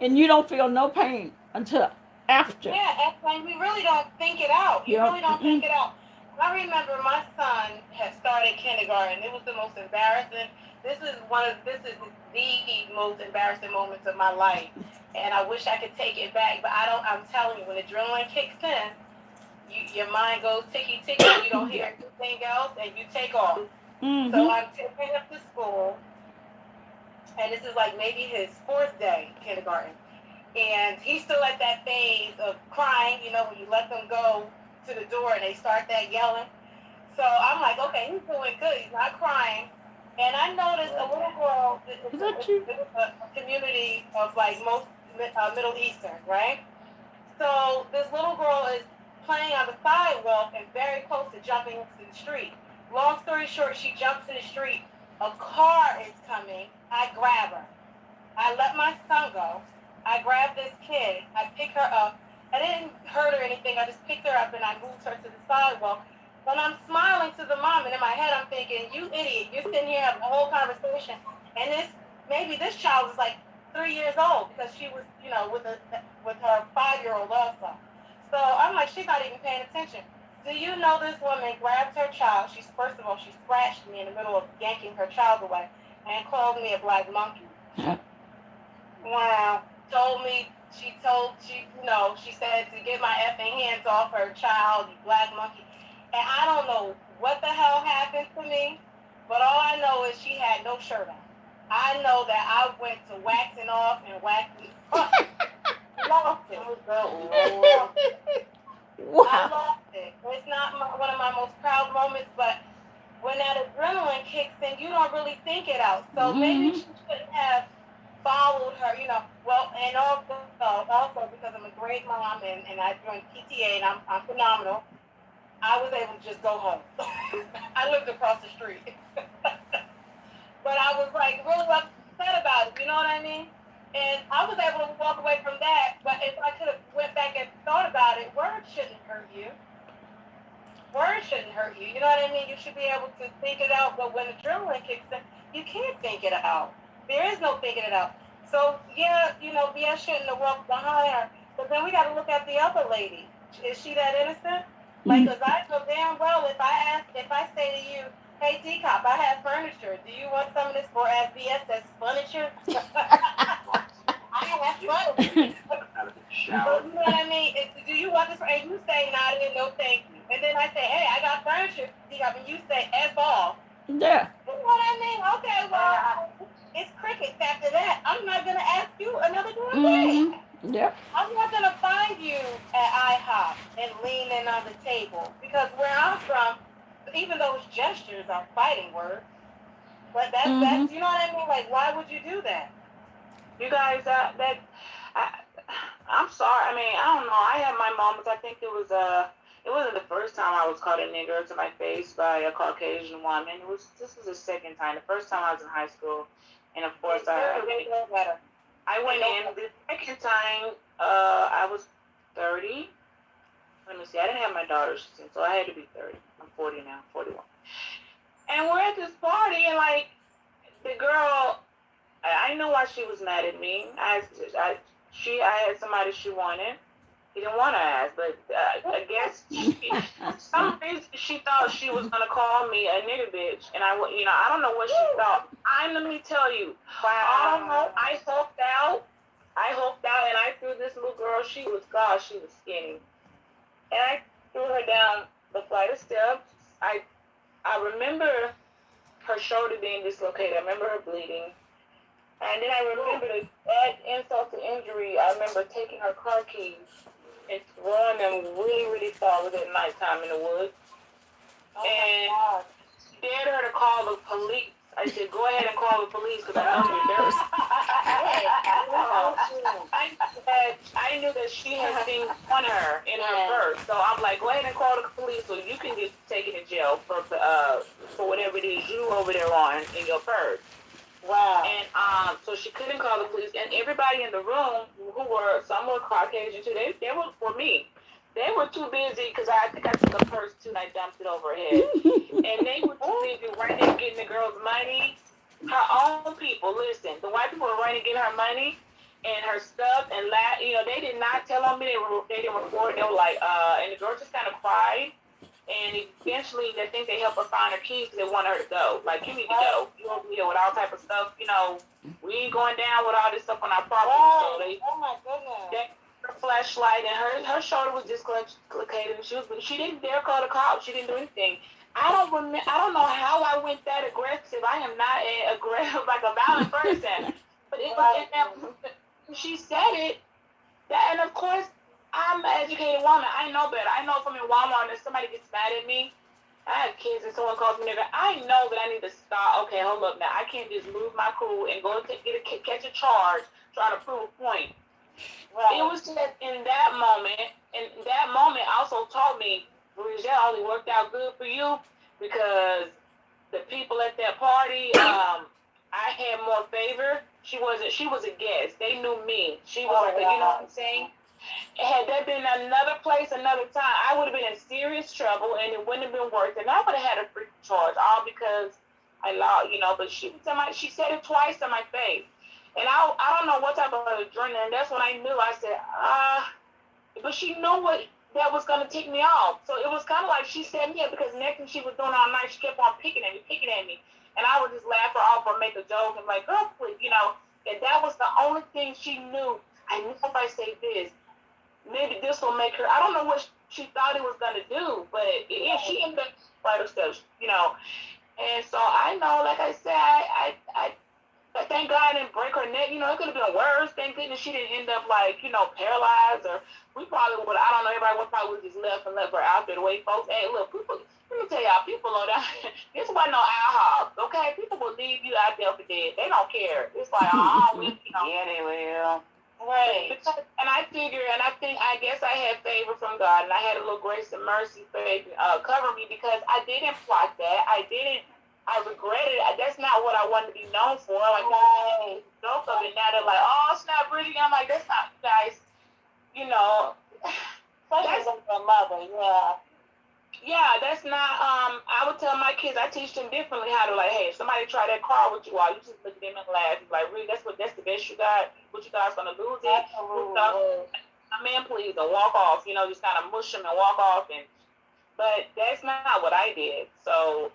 and you don't feel no pain until after. Yeah, and we really don't think it out. You really don't think it out. I remember my son had started kindergarten. It was the most embarrassing. This is the most embarrassing moments of my life, and I wish I could take it back, but I don't. I'm telling you, when adrenaline kicks in, your mind goes ticky ticky. You don't hear anything else, and you take off. Mm-hmm. So I'm taking him to school, and this is like maybe his 4th day kindergarten, and he's still at that phase of crying. You know, when you let them go to the door and they start that yelling. So I'm like, okay, he's doing good. He's not crying. And I noticed a little girl. Is that you? A community of like most Middle Eastern, right? So this little girl is playing on the sidewalk and very close to jumping into the street. Long story short, she jumps in the street. A car is coming. I grab her. I let my son go. I grab this kid. I pick her up. I didn't hurt her or anything. I just picked her up and I moved her to the sidewalk. But I'm smiling to the mom, and in my head I'm thinking, you idiot, you're sitting here having a whole conversation. And maybe this child is like 3 years old because she was, you know, with her 5-year-old also. So I'm like, she's not even paying attention. Do you know this woman grabbed her child? First of all, she scratched me in the middle of yanking her child away and called me a black monkey. Wow. She said to get my effing hands off her child, you black monkey. And I don't know what the hell happened to me, but all I know is she had no shirt on. I know that I went to waxing off and waxing up. Lost it. Wow. I lost it. It's not one of my most proud moments, but when that adrenaline kicks in, you don't really think it out. So maybe she shouldn't have followed her, you know. Well, and also because I'm a great mom and I joined PTA and I'm phenomenal, I was able to just go home. I lived across the street. But I was like really upset about it I was able to walk away from that. But if I could have went back and thought about it, words shouldn't hurt you. Words shouldn't hurt you. You know what I mean? You should be able to think it out. But when adrenaline kicks in, you can't think it out. There is no thinking it out. So yeah, I shouldn't have walked behind her. But then we got to look at the other lady. Is she that innocent? Like, because I know damn well if I say to you, hey, Teacup, I have furniture. Do you want some of this for SBS as furniture? I have furniture. So, you know what I mean? Do you want this? And you say, nah, no, thank you. And then I say, hey, I got furniture, Teacup, and you say, F all. Yeah. You know what I mean? Okay, well, it's crickets after that. I'm not going to ask you another damn thing. Yep. I'm not going to find you at IHOP and lean in on the table. Because where I'm from, even those gestures are fighting words. But that's, you know what I mean? Like, why would you do that? You guys, I'm sorry. I mean, I don't know. I had my moments. I think it wasn't the first time I was called a nigger to my face by a Caucasian woman. This was the second time. The first time I was in high school, and of course I went in. The second time, I was 30. Let me see. I didn't have my daughters since, so I had to be 30. I'm 40 now, 41. And we're at this party, and like the girl, I know why she was mad at me. I had somebody she wanted. He didn't want to ask, but I guess some reason she thought she was gonna call me a nigger bitch, and I don't know what she thought. Let me tell you, wow. I hulked out, and I threw this little girl. She was skinny, and I threw her down the flight of steps. I remember her shoulder being dislocated. I remember her bleeding. And then I remember to add insult to injury, I remember taking her car keys and throwing them really, really far. It was at nighttime in the woods. And dared her to call the police. I said, go ahead and call the police because I know you're embarrassed. I knew that she had things on her in her purse. So I'm like, go ahead and call the police so you can get taken to jail for whatever it is you over there on in your purse. Wow. And so she couldn't call the police. And everybody in the room, some were Caucasian too, they were for me. They were too busy because I think I took a purse too and I dumped it over her head. And they were too busy right there getting the girl's money. Her own people, listen, the white people were running to get her money and her stuff and they did not tell on me. They didn't report. They were like, and the girl just kind of cried. And eventually, I think they helped her find her keys because they wanted her to go. Like, you need to go. You over here with all type of stuff. We ain't going down with all this stuff on our property. Oh, so they, oh my goodness. Her flashlight and her shoulder was dislocated, and she didn't dare call the cops. She didn't do anything. I don't know how I went that aggressive. I am not aggressive, like a violent person. But it was she said it. And of course, I'm an educated woman. I know better. I know if I'm in Walmart and if somebody gets mad at me, I have kids and someone calls me nigga, I know that I need to stop. Okay, hold up now. I can't just lose my cool and go catch a charge, trying to prove a point. Right. It was just in that moment, and that moment also taught me, Bridget only worked out good for you because the people at that party, I had more favor. She was a guest. They knew me. She was you know what I'm saying? Had there been another place, another time, I would have been in serious trouble, and it wouldn't have been worth it. And I would have had a free charge, all because I lied, but she said it twice in my face. And I don't know what type of adrenaline. That's when I knew. I said, but she knew what that was going to take me off. So it was kind of like she set me up because next thing she was doing all night, she kept on picking at me. And I would just laugh her off or make a joke and like, girl, please, And that was the only thing she knew. I knew if I say this, maybe this will make her. I don't know what she thought it was going to do, but she ended up fight herself, And so I know, like I said, I thank God I didn't break her neck. It could have been worse. Thank goodness she didn't end up paralyzed, or we probably would. I don't know. Everybody would probably just left her out there the way folks. Hey, look, people. Let me tell y'all, people on that. This wasn't no IHOP, okay? People will leave you out there for dead. They don't care. It's like, yeah, they will. Right. And I guess I had favor from God, and I had a little grace and mercy cover me because I didn't plot that. I regret it. That's not what I wanted to be known for. Like, joke of it now. They're like, oh, snap, Bridget. I'm like, that's not, you guys, you know, Especially with your mother, yeah. yeah, that's not, I would tell my kids, I teach them differently how to, like, hey, if somebody try that car with you all, you just look at them and laugh. You're like, really, that's the best you got? What you guys gonna lose it? Absolutely. A man, please, or walk off, you know, just kind of mush them and walk off. But that's not what I did. So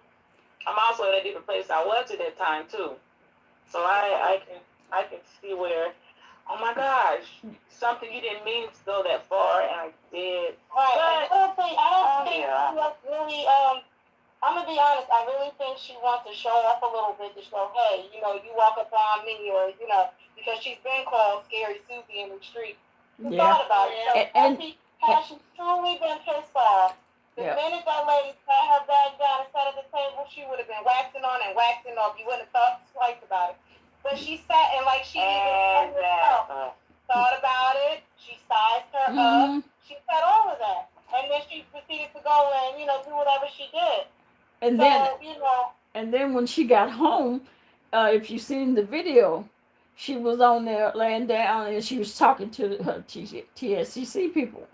I'm also at a different place I was at that time too. So I can see where, oh my gosh, something you didn't mean to go that far, and I did. Right. I don't think she was really, I'm gonna be honest, I really think she wants to show off a little bit to show, hey, you know, you walk up on me, or, you know, because she's been called Scary Susie in the street. Who thought about it? So she's truly been pissed off. The minute that lady sat her back down and sat at the table, she would have been waxing on and waxing off. You wouldn't have thought twice about it. But she sat and like she even herself thought about it. She sized her up. She said all of that. And then she proceeded to go and, you know, do whatever she did. And so, then, you know. And then when she got home, if you seen the video, she was on there laying down and she was talking to her TSCC people.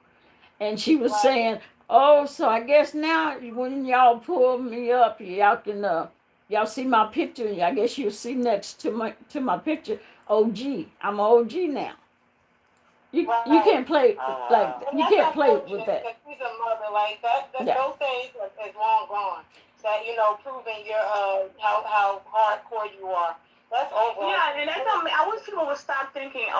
And she was saying, oh, so I guess now when y'all pull me up, y'all can y'all see my picture, and I guess you'll see next to my picture, OG. I'm an OG now. You can't play like you can't play with that. She's a mother like that. Those days is long gone. That, you know, proving your how hardcore you are. That's over. Yeah, and that's I wish people would stop thinking,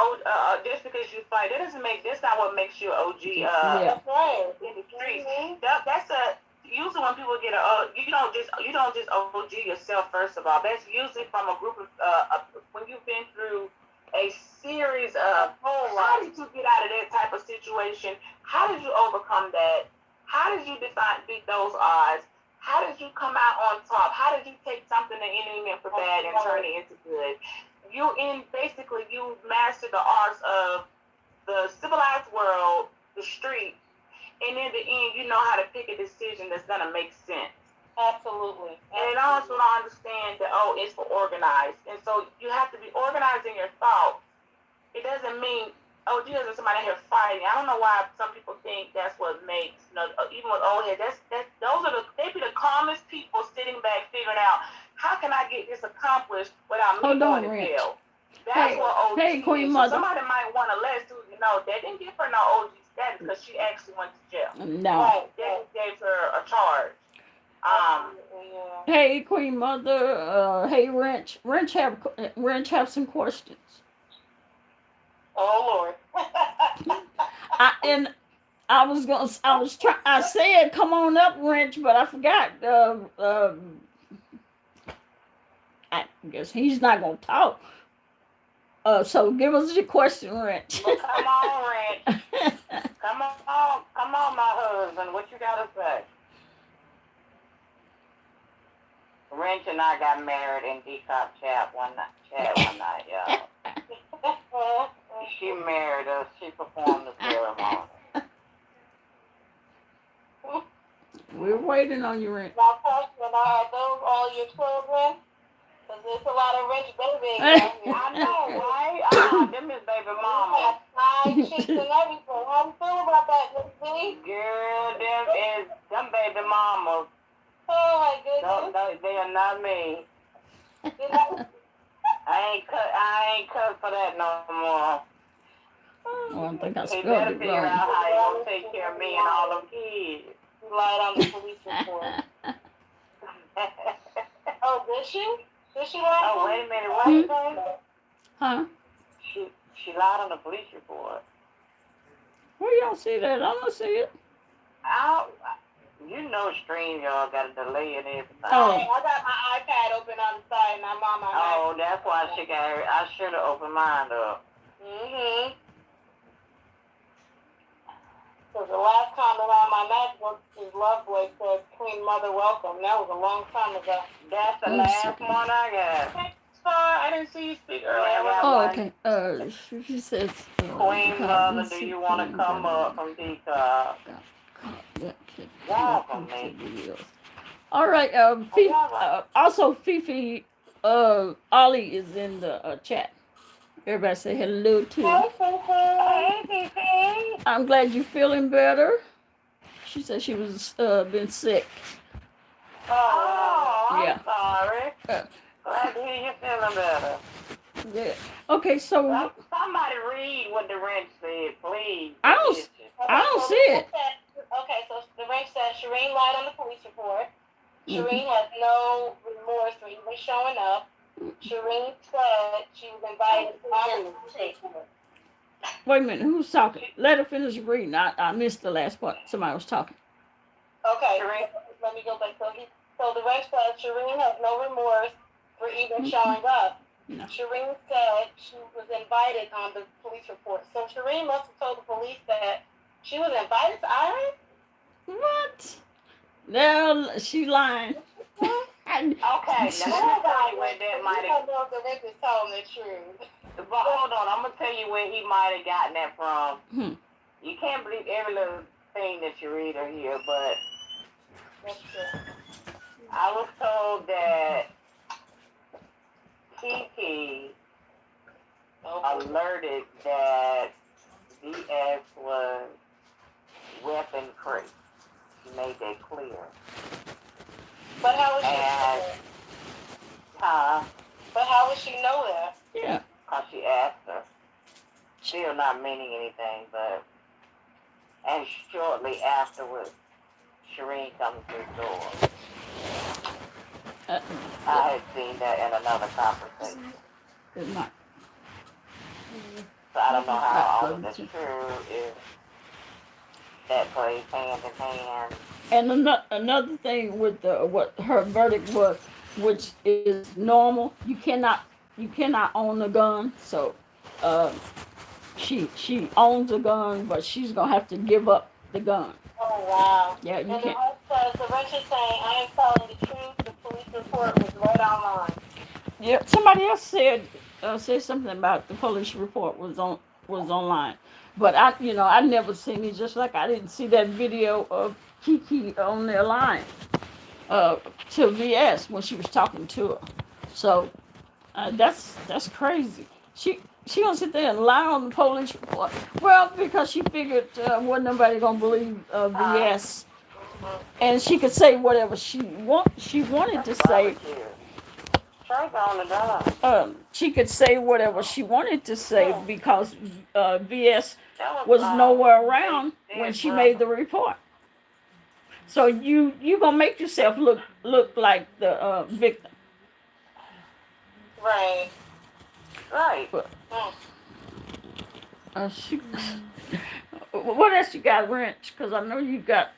just because you fight, that's not what makes you an OG. That's right. In the streets. That's usually when people get you don't just OG yourself. First of all, that's usually from a group of when you've been through a series of how did you get out of that type of situation? How did you overcome that? How did you beat those odds? How did you come out on top? How did you take something the enemy meant for bad and turn it into good? You mastered the arts of the civilized world, the street, and in the end, you know how to pick a decision that's gonna make sense. Absolutely. And also I understand that it's for organized, and so you have to be organized in your thoughts. It doesn't mean Jesus and somebody here fighting. I don't know why some people think that's what makes, you know, even with old heads, they be the calmest people sitting back figuring out, how can I get this accomplished without me going to jail? That's what OG Queen is. Mother. So somebody might want to let Susie know they didn't give her no OG status because she actually went to jail. No. They gave her a charge. Hey, Queen Mother. Hey, Wrench. Wrench have some questions. Oh Lord. I said come on up, Wrench, but I forgot. I guess he's not gonna talk. So give us your question, Wrench. Well, come on, Wrench. Come on, my husband. What you gotta say? Wrench and I got married in Decop chat one night, y'all. She married us. She performed the ceremony. We're waiting on you, Wrench. My question, are those all your children? Because there's a lot of Wrench babies out here. I know, right? Them is baby mama. Side chicks and everything. How do you feel about that, Miss B? Girl, them baby mamas. Oh my goodness. No, they are not me. I ain't cut for that no more. I think I He spelled better it figure wrong. out how you gonna take care of me and all them kids. You lied on the police report. Oh, did she? Did she lie? Oh, wait a minute, what you say? Huh? She lied on the police report. Where y'all see that? I don't see it. You know, stream y'all got a delay and everything. Oh. I got my iPad open on the side and I'm on my Oh, that's why she got her. I should have opened mine up. Mm-hmm. So the last comment on my MacBook is Loveboy says, Queen Mother welcome. That was a long time ago. That's the last one I got. I didn't see you speak earlier. Oh, okay. She says. Queen Mother, do you want to come up from Decop? Welcome, me. All right. Also, Fifi, Ollie is in the chat. Everybody say hello to her. Hey, Kiki. I'm glad you're feeling better. She said she was been sick. Oh, I'm Yeah. sorry. Uh, Glad to hear you feeling better. yeah. Okay, so Somebody read what the wrench said, please. I don't see it. Okay, so the wrench says Shireen lied on the police report. Mm-hmm. Shireen has no remorse for even showing up. Shireen said she was invited to Wait a minute, who's talking? Let her finish reading. I missed the last part. Somebody was talking. Okay, let me go back. So the wrench said Shireen has no remorse for even showing up. No. Shireen said she was invited on the police report. So Shireen must have told the police that she was invited to Iron? What? No, she lying. Okay, now let me tell you where that might have. I don't know if the wrench is telling the truth. But hold on, I'm gonna tell you where he might have gotten that from. You can't believe every little thing that you read or hear, but That's true. I was told that Kiki alerted that VS was weapon free. She made that clear. But how would she And, know that? huh? But how would she know that? Yeah. Because she asked her. Still not meaning anything, but. And shortly afterwards, Shireen comes to the door. I had seen that in another conversation. Good night. So I don't know how all of that's true if that plays hand in hand. And another thing with what her verdict was, which is normal, you cannot own a gun. So she owns a gun, but she's gonna have to give up the gun. Oh wow. Yeah, you and can't. The wrench is saying, I am telling the truth, the police report was right online. Yeah, somebody else said something about the police report was online, but I never seen it. Just like I didn't see that video of Kiki on their line to VS when she was talking to her. So that's crazy. She gonna sit there and lie on the police report. Well, because she figured wasn't nobody gonna believe VS, and she could say whatever she wanted to say. She could say whatever she wanted to say because VS was nowhere around when she made the report. So you gonna make yourself look like the victim. Right. But, what else you got, Wrench? Because I know you got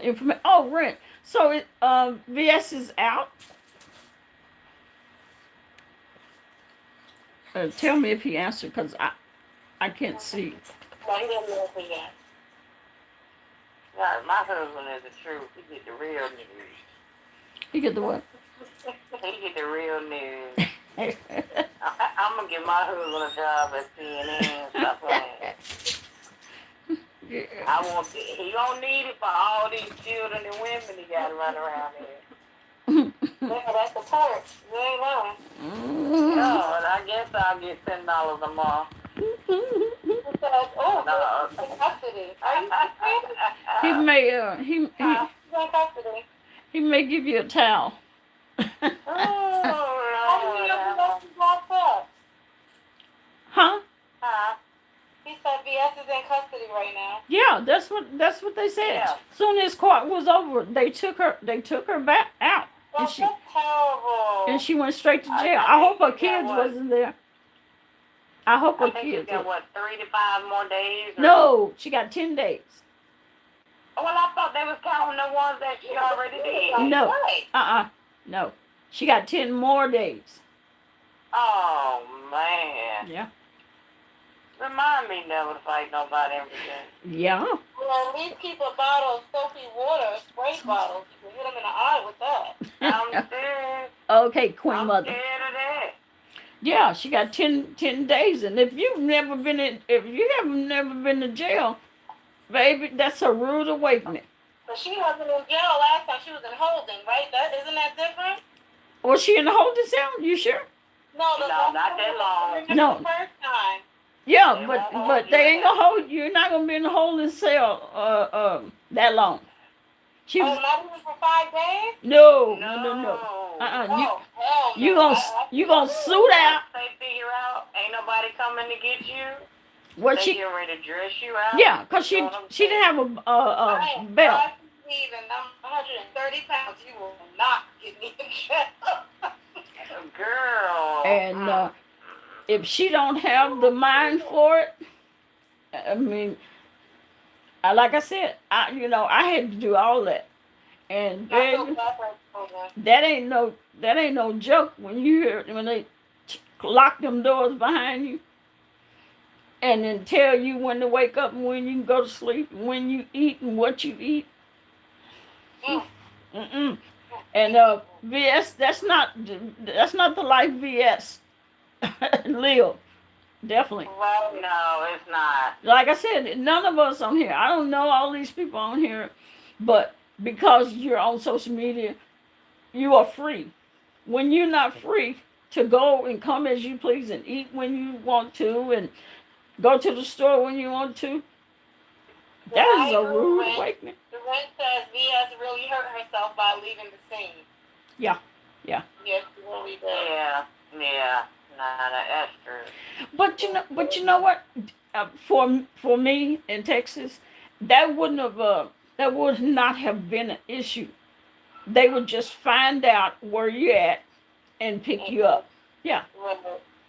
information. Oh, Wrench. So VS is out. Tell me if he answered, because I can't see. No, he didn't know for yet. Yeah, my husband is the truth. He get the real news. He get the what? He get the real news. I'm gonna give my husband a job at CNN. Stop playing. Yeah. He don't need it for all these children and women he got running around here. Yeah, that's the part. You ain't lying. No, and I guess I'll get $10 a month. He says, oh, no. Custody. Are you He may custody. he may give you a towel. How do you know who locked up? Huh? He said VS is in custody right now. Yeah, that's what they said. Yeah. Soon as court was over, they took her back out. That's terrible. And she went straight to jail. I hope her kids wasn't there. I hope her kids. She got 3 to 5 more days? No, she got 10 days. Well, I thought they was counting the ones that she already did. No. No. She got 10 more days. Oh, man. Yeah. Remind me never to fight nobody everything. Yeah. Well, at least keep a bottle of soapy water, spray bottle. You can hit them in the eye with that. I'm scared. Okay, Queen I'm Mother. scared of that. Yeah, she got 10 days, and if you haven't never been to jail, baby, that's a rude awakening. But she wasn't in jail last time. She was in holding, right? Isn't that different? Was she in the holding cell? You sure? No, not that long. No. The first time. Yeah, They but won't hold you they ain't there. gonna hold you. You're not gonna be in the holding cell that long. She was not even for 5 days? no. Oh, hell You no. you gonna suit out. They figure out ain't nobody coming to get you. What They she? getting ready to dress you out. Yeah, cause You know what I'm she didn't saying? have I a am belt. not even. I'm 130 pounds. You will not get me in jail. Girl. And if she don't have the mind for it, I mean, like I said, I had to do all that, and I feel baby, bad for her children. that ain't no joke when you hear when they lock them doors behind you, and then tell you when to wake up and when you can go to sleep, and when you eat and what you eat. Mm. Mm-mm. And VS, that's not the life VS live. Definitely. Well, No, it's not. Like I said, none of us on here. I don't know all these people on here, but because you're on social media, you are free. When you're not free to go and come as you please and eat when you want to and go to the store when you want to, that is a rude awakening. The rent says VS really hurt herself by leaving the scene. Yeah. Yes, she really did. Yeah. Nah, that's true. But you know what? For me in Texas, that would not have been an issue. They would just find out where you're at and pick you up. Yeah.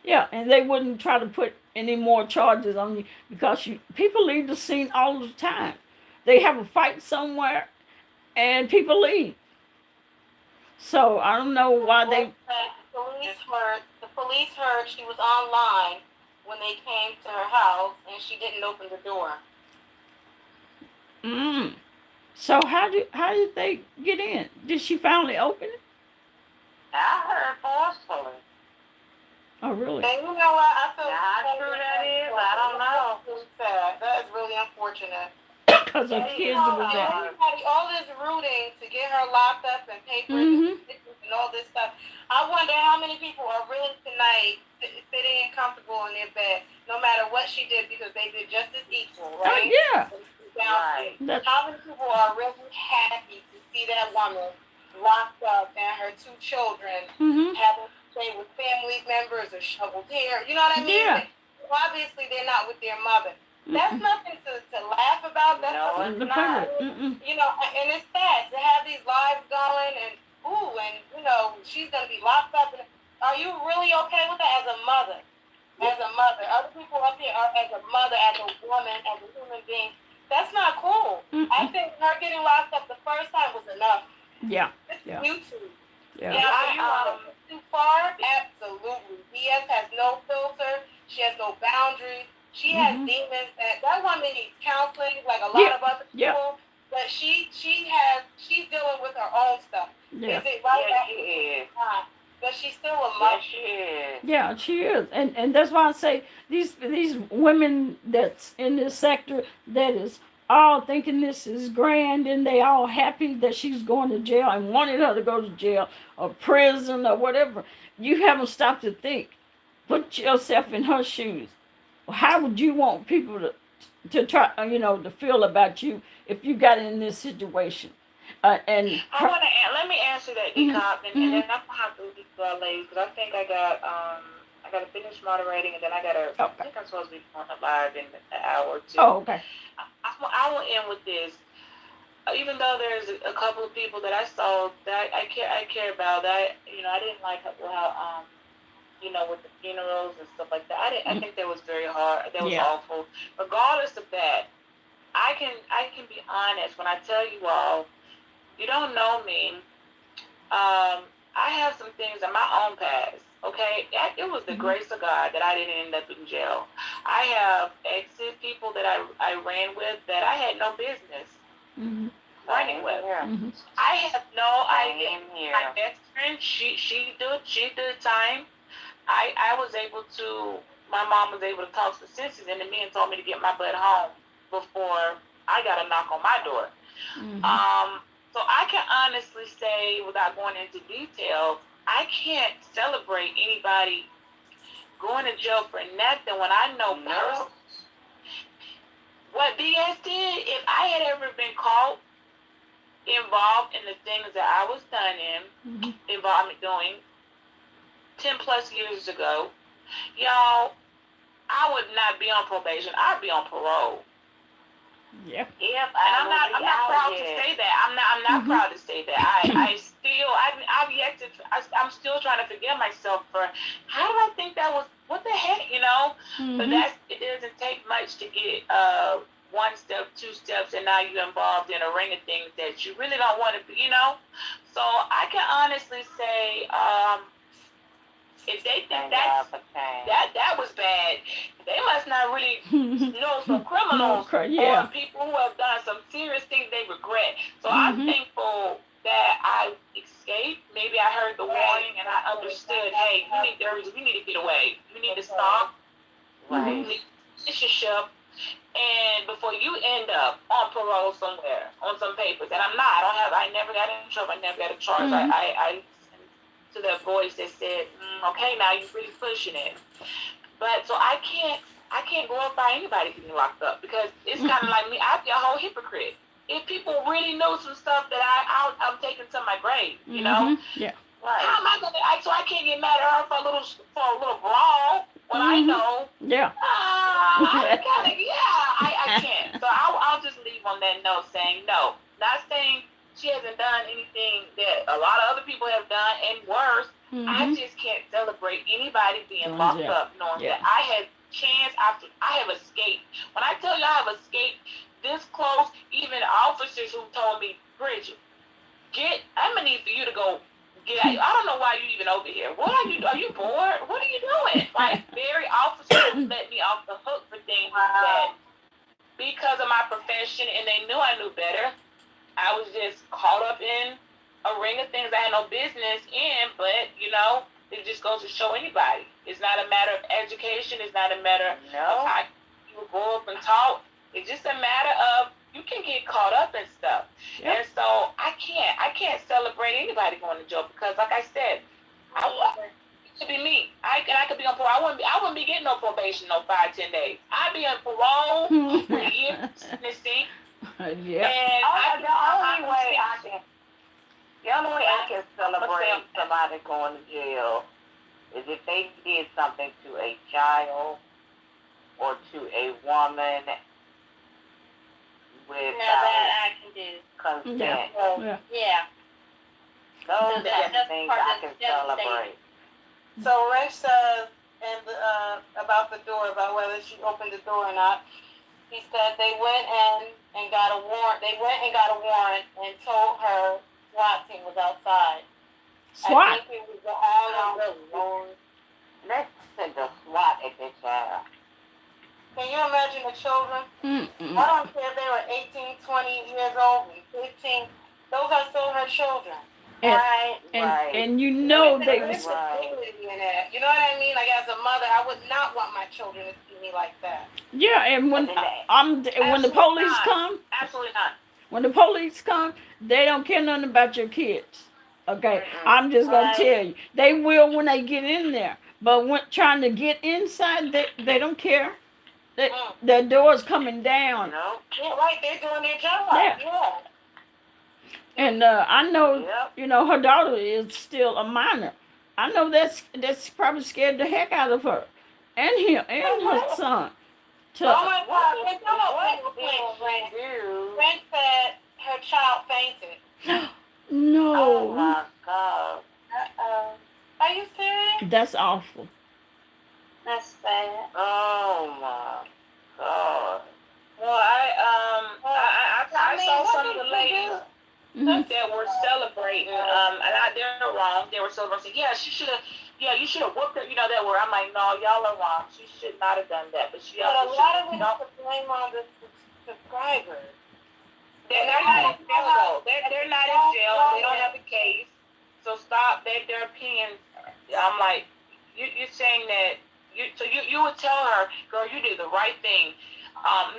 Yeah, and they wouldn't try to put any more charges on you because people leave the scene all the time. They have a fight somewhere and people leave. So I don't know why they. The police heard she was online when they came to her house and she didn't open the door. So how did they get in? Did she finally open it? I heard forcefully. Oh really? And you know what? I feel how true that is, I don't know. That is really unfortunate. Because her kids was there. Everybody, all this rooting to get her locked up and papers and all this stuff. I wonder how many people are really tonight sitting comfortable in their bed, no matter what she did, because they did just as equal, right? Yeah. Right. How many people are really happy to see that woman locked up and her 2 children having to stay with family members or shoveled hair? You know what I mean? Yeah. Obviously, they're not with their mother. That's nothing to laugh about. That's No, it's not. You know, and it's sad to have these lives going and she's gonna be locked up. Are you really okay with that as a mother? As a mother, other people up here are as a mother, as a woman, as a human being. That's not cool. I think her getting locked up the first time was enough. Yeah. YouTube. Yeah. Too far? Absolutely. VS has no filter. She has no boundaries. She has demons that woman needs counseling like a lot of other people. But she's dealing with her own stuff. Yeah. Is it right? Yeah, she is. But she's still a mother. Yes, she is. Yeah, she is, and that's why I say these women that's in this sector that is all thinking this is grand and they all happy that she's going to jail and wanted her to go to jail or prison or whatever. You haven't stopped to think. Put yourself in her shoes. How would you want people to try, to feel about you if you got in this situation? Let me answer that, Decop, and then I'm gonna have to do this ladies because I think I gotta finish moderating and then I think I'm supposed to be on live in an hour or 2. Oh, okay. I will end with this. Even though there's a couple of people that I saw that I care about that I didn't like how with the funerals and stuff like that. I think that was very hard. That was awful. Regardless of that, I can be honest when I tell you all. You don't know me. I have some things in my own past. Okay, it was the grace of God that I didn't end up in jail. I have exes, people that I ran with that I had no business running with. I have no idea. My best friend, she did time. I was able to. My mom was able to talk some sense into me and told me to get my butt home before I got a knock on my door. So I can honestly say, without going into details, I can't celebrate anybody going to jail for nothing when I know what BS did. If I had ever been caught involved in the things that I was done in, involved in doing 10 plus years ago, y'all, I would not be on probation. I'd be on parole. Yeah. Yep, And I'm not proud to say that. I'm not proud to say that. I'm still trying to forgive myself for how did I think that was, what the heck, you know? But it doesn't take much to get one step, two steps, and now you're involved in a ring of things that you really don't want to be, you know? So I can honestly say, if they think that was bad, they must not really know some criminals or people who have done some serious things they regret. So I'm thankful that I escaped. Maybe I heard the warning and I understood, hey, you need to get away. You need to stop. Right. You need relationship. And before you end up on parole somewhere, on some papers, and I never got in trouble, I never got a charge. I to that voice that said, okay, now you're really pushing it. But so I can't glorify anybody getting locked up because it's kind of like me. I'd be a whole hypocrite if people really know some stuff that I'm taking to my grave. You know? Yeah. Right. How am I gonna? So I can't get mad at her for a little brawl when I know. Yeah. I can't. So I'll just leave on that note saying no. Not saying she hasn't done anything that a lot of other people have done and worse. I just can't celebrate anybody being locked up knowing that I have I have escaped. When I tell you I have escaped this close, even officers who told me, Bridget, I'm gonna need for you to go get out. I don't know why you even over here. What are you? Are you bored? What are you doing? Like very officers let me off the hook for things that because of my profession and they knew I knew better. I was just caught up in a ring of things I had no business in, but, you know, it just goes to show anybody. It's not a matter of education. It's not a matter of how you grow up and talk. It's just a matter of you can get caught up in stuff. Yep. And so I can't celebrate anybody going to jail because, like I said, it could be me. I could be on parole. I wouldn't be getting no probation, no 5-10 days. I'd be on parole for a year, see. Yeah. And the only way I can celebrate somebody going to jail is if they did something to a child or to a woman without that I can do. consent. Yeah. Those are the things I can celebrate. So Rex says about the door, about whether she opened the door or not. He said they went in and got a warrant. They went and got a warrant and told her SWAT team was outside. SWAT? I think it was all of the Let's send the SWAT at their child. Can you imagine the children? I don't care if they were 18, 20 years old, 15. Those are still her children. And you know they was. You know what I mean? Like as a mother, I would not want my children to see me like that. Yeah, and when the police come, absolutely not. When the police come, they don't care nothing about your kids. Okay, I'm just gonna tell you, they will when they get in there. But when trying to get inside, they don't care. The door's coming down. No. Yeah, right. They're doing their job. Yeah. And I know, you know, her daughter is still a minor. I know that's probably scared the heck out of her, and him, and her son. Oh my God! Brent said her child fainted. No. Oh my God. Are you serious? That's awful. That's bad. Oh my God. Well, I saw some of the ladies that were celebrating, and they're wrong. They were celebrating. Yeah, you should have whooped her. You know that word. I'm like, no, y'all are wrong. She should not have done that. But a lot of it is blame on the subscribers. They're not in jail though. They're not in jail. They don't have a case. So stop their opinions. I'm like, you're saying that. You would tell her, girl, you did the right thing.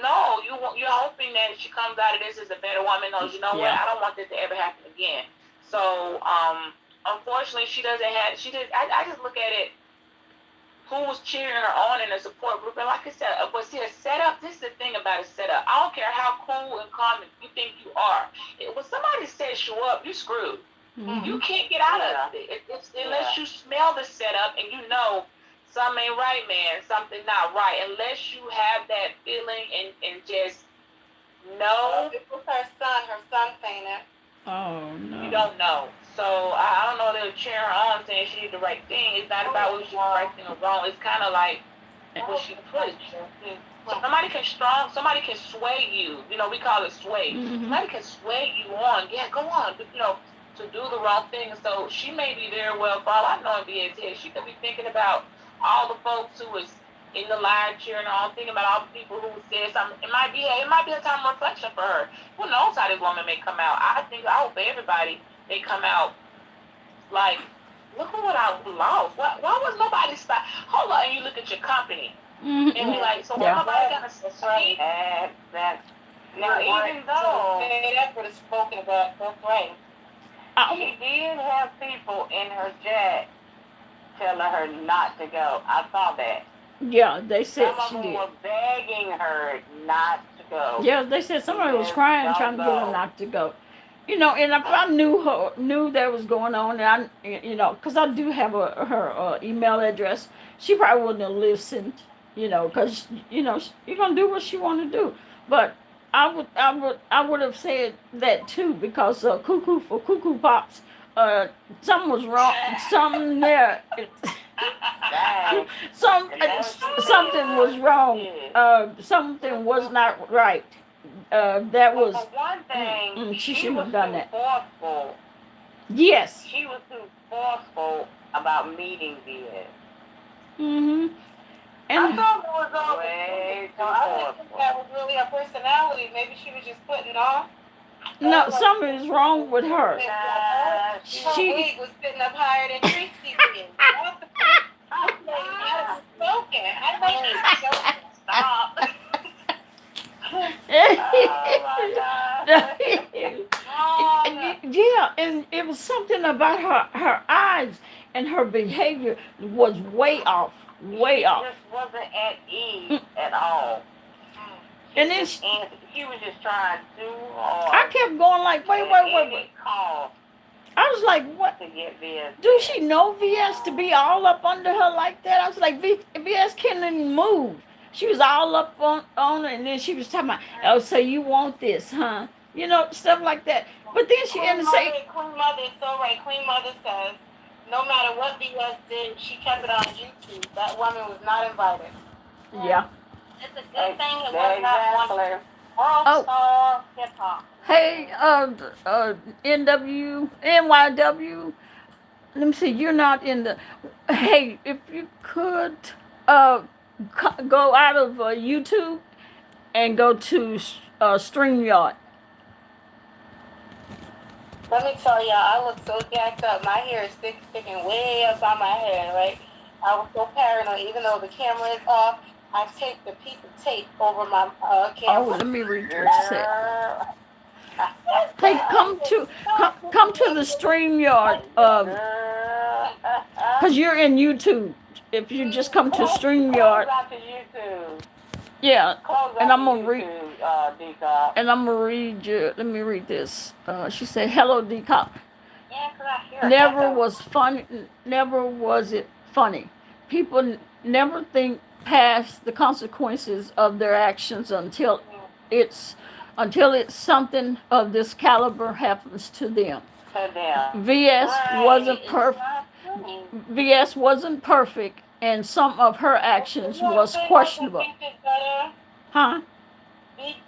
No, you're hoping that she comes out of this as a better woman. Knows, you know what? I don't want this to ever happen again. So, unfortunately, she doesn't have. I just look at it. who was cheering her on in a support group. And like I said, was he a setup? This is the thing about a setup. I don't care how cool and calm you think you are. When somebody sets you up, you screwed. Mm-hmm. You can't get out of it. Unless you smell the setup and you know something ain't right, man, something not right. Unless you have that feeling and just know. It was her son fainted. Oh, no. You don't know. So I don't know if they were cheering her on saying she did the right thing. It's not about whether she did the right thing or wrong. It's kind of like what she pushed. Somebody can sway you. You know, we call it sway. Mm-hmm. Somebody can sway you on. Yeah, go on. You know, to do the wrong thing. So she may be very well, for all I know, in VA's head. She could be thinking about all the folks who was in the line cheering on, thinking about all the people who said something. It might be a time of reflection for her. Who knows how this woman may come out? I hope everybody they come out like, look at what I lost. Why was nobody stop? Hold on, and you look at your company. Mm-hmm. And be like, so why nobody gonna see that? Now, even though that's what it's spoken about, that's right. She did have people in her jet telling her not to go. I saw that. Yeah, they said some of them were begging her not to go. Yeah, they said somebody was crying, trying to get her not to go. You know, and if I knew that was going on, and because I do have her email address, she probably wouldn't have listened. You know, because you're gonna do what she want to do. But I would have said that too, because cuckoo for Cuckoo Pops, something was wrong. Something there. Something was wrong. Something was not right. That was one thing. She shouldn't have done that. Forceful. Yes. She was too forceful about meeting this. Mhm. And I thought it was way too forceful. I think that was really her personality. Maybe she was just putting on. No, something is wrong with her. Her wig was sitting up higher than Trixie did. I Stop. Yeah, and it was something about her eyes and her behavior was way off. She just wasn't at ease at all. And then she was just trying too hard. I kept going like, wait. I was like, what? To get VS. Do she know VS to be all up under her like that? I was like, VS can't even move. She was all up on her, and then she was talking about, oh, so you want this, huh? You know, stuff like that. But then she ended up saying, Queen Mother is so right. Queen Mother says, no matter what VS did, she kept it on YouTube. That woman was not invited. Yeah. It's a good thing it was not one world star hip hop. Hey, NYW, let me see, you're not in the, hey, if you could go out of YouTube and go to StreamYard. Let me tell y'all, I look so jacked up. My hair is sticking way up on my head, right? I was so paranoid. Even though the camera is off, I taped a piece of tape over my camera. Oh, let me read what you said. Hey, come to the StreamYard, because you're in YouTube. If you just come to StreamYard. Yeah, and I'm gonna read. And I'm gonna read you. Let me read this. She said, "Hello, D-Cop. Never was funny. Never was it funny. People never think past the consequences of their actions until it's something of this caliber happens to them. VS wasn't perfect. VS wasn't perfect, and some of her actions was questionable." Huh?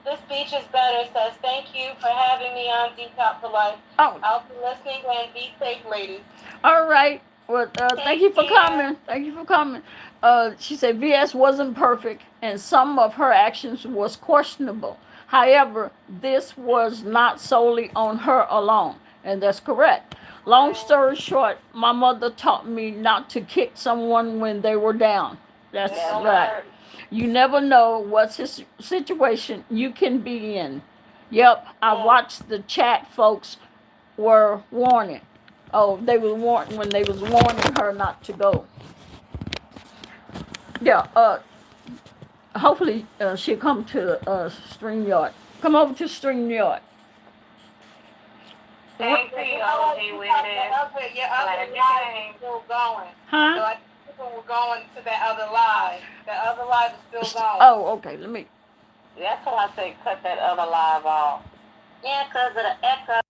The speech is better. Says, thank you for having me on D-Cop for Life. Oh. I'll be listening and be safe, ladies. All right. Well, thank you for coming. Thank you for coming. She said VS wasn't perfect, and some of her actions was questionable. However, this was not solely on her alone, and that's correct. Long story short, my mother taught me not to kick someone when they were down. That's right. You never know what situation you can be in. Yep, I watched the chat folks were warning. Oh, they were warning when they was warning her not to go. Yeah. Hopefully she'll come to StreamYard. Come over to StreamYard. Thank you. Your other live is still going. Huh? So I think people were going to that other live. That other live is still going. Oh, okay. Let me. That's why I say cut that other live off. Yeah, because of the echo.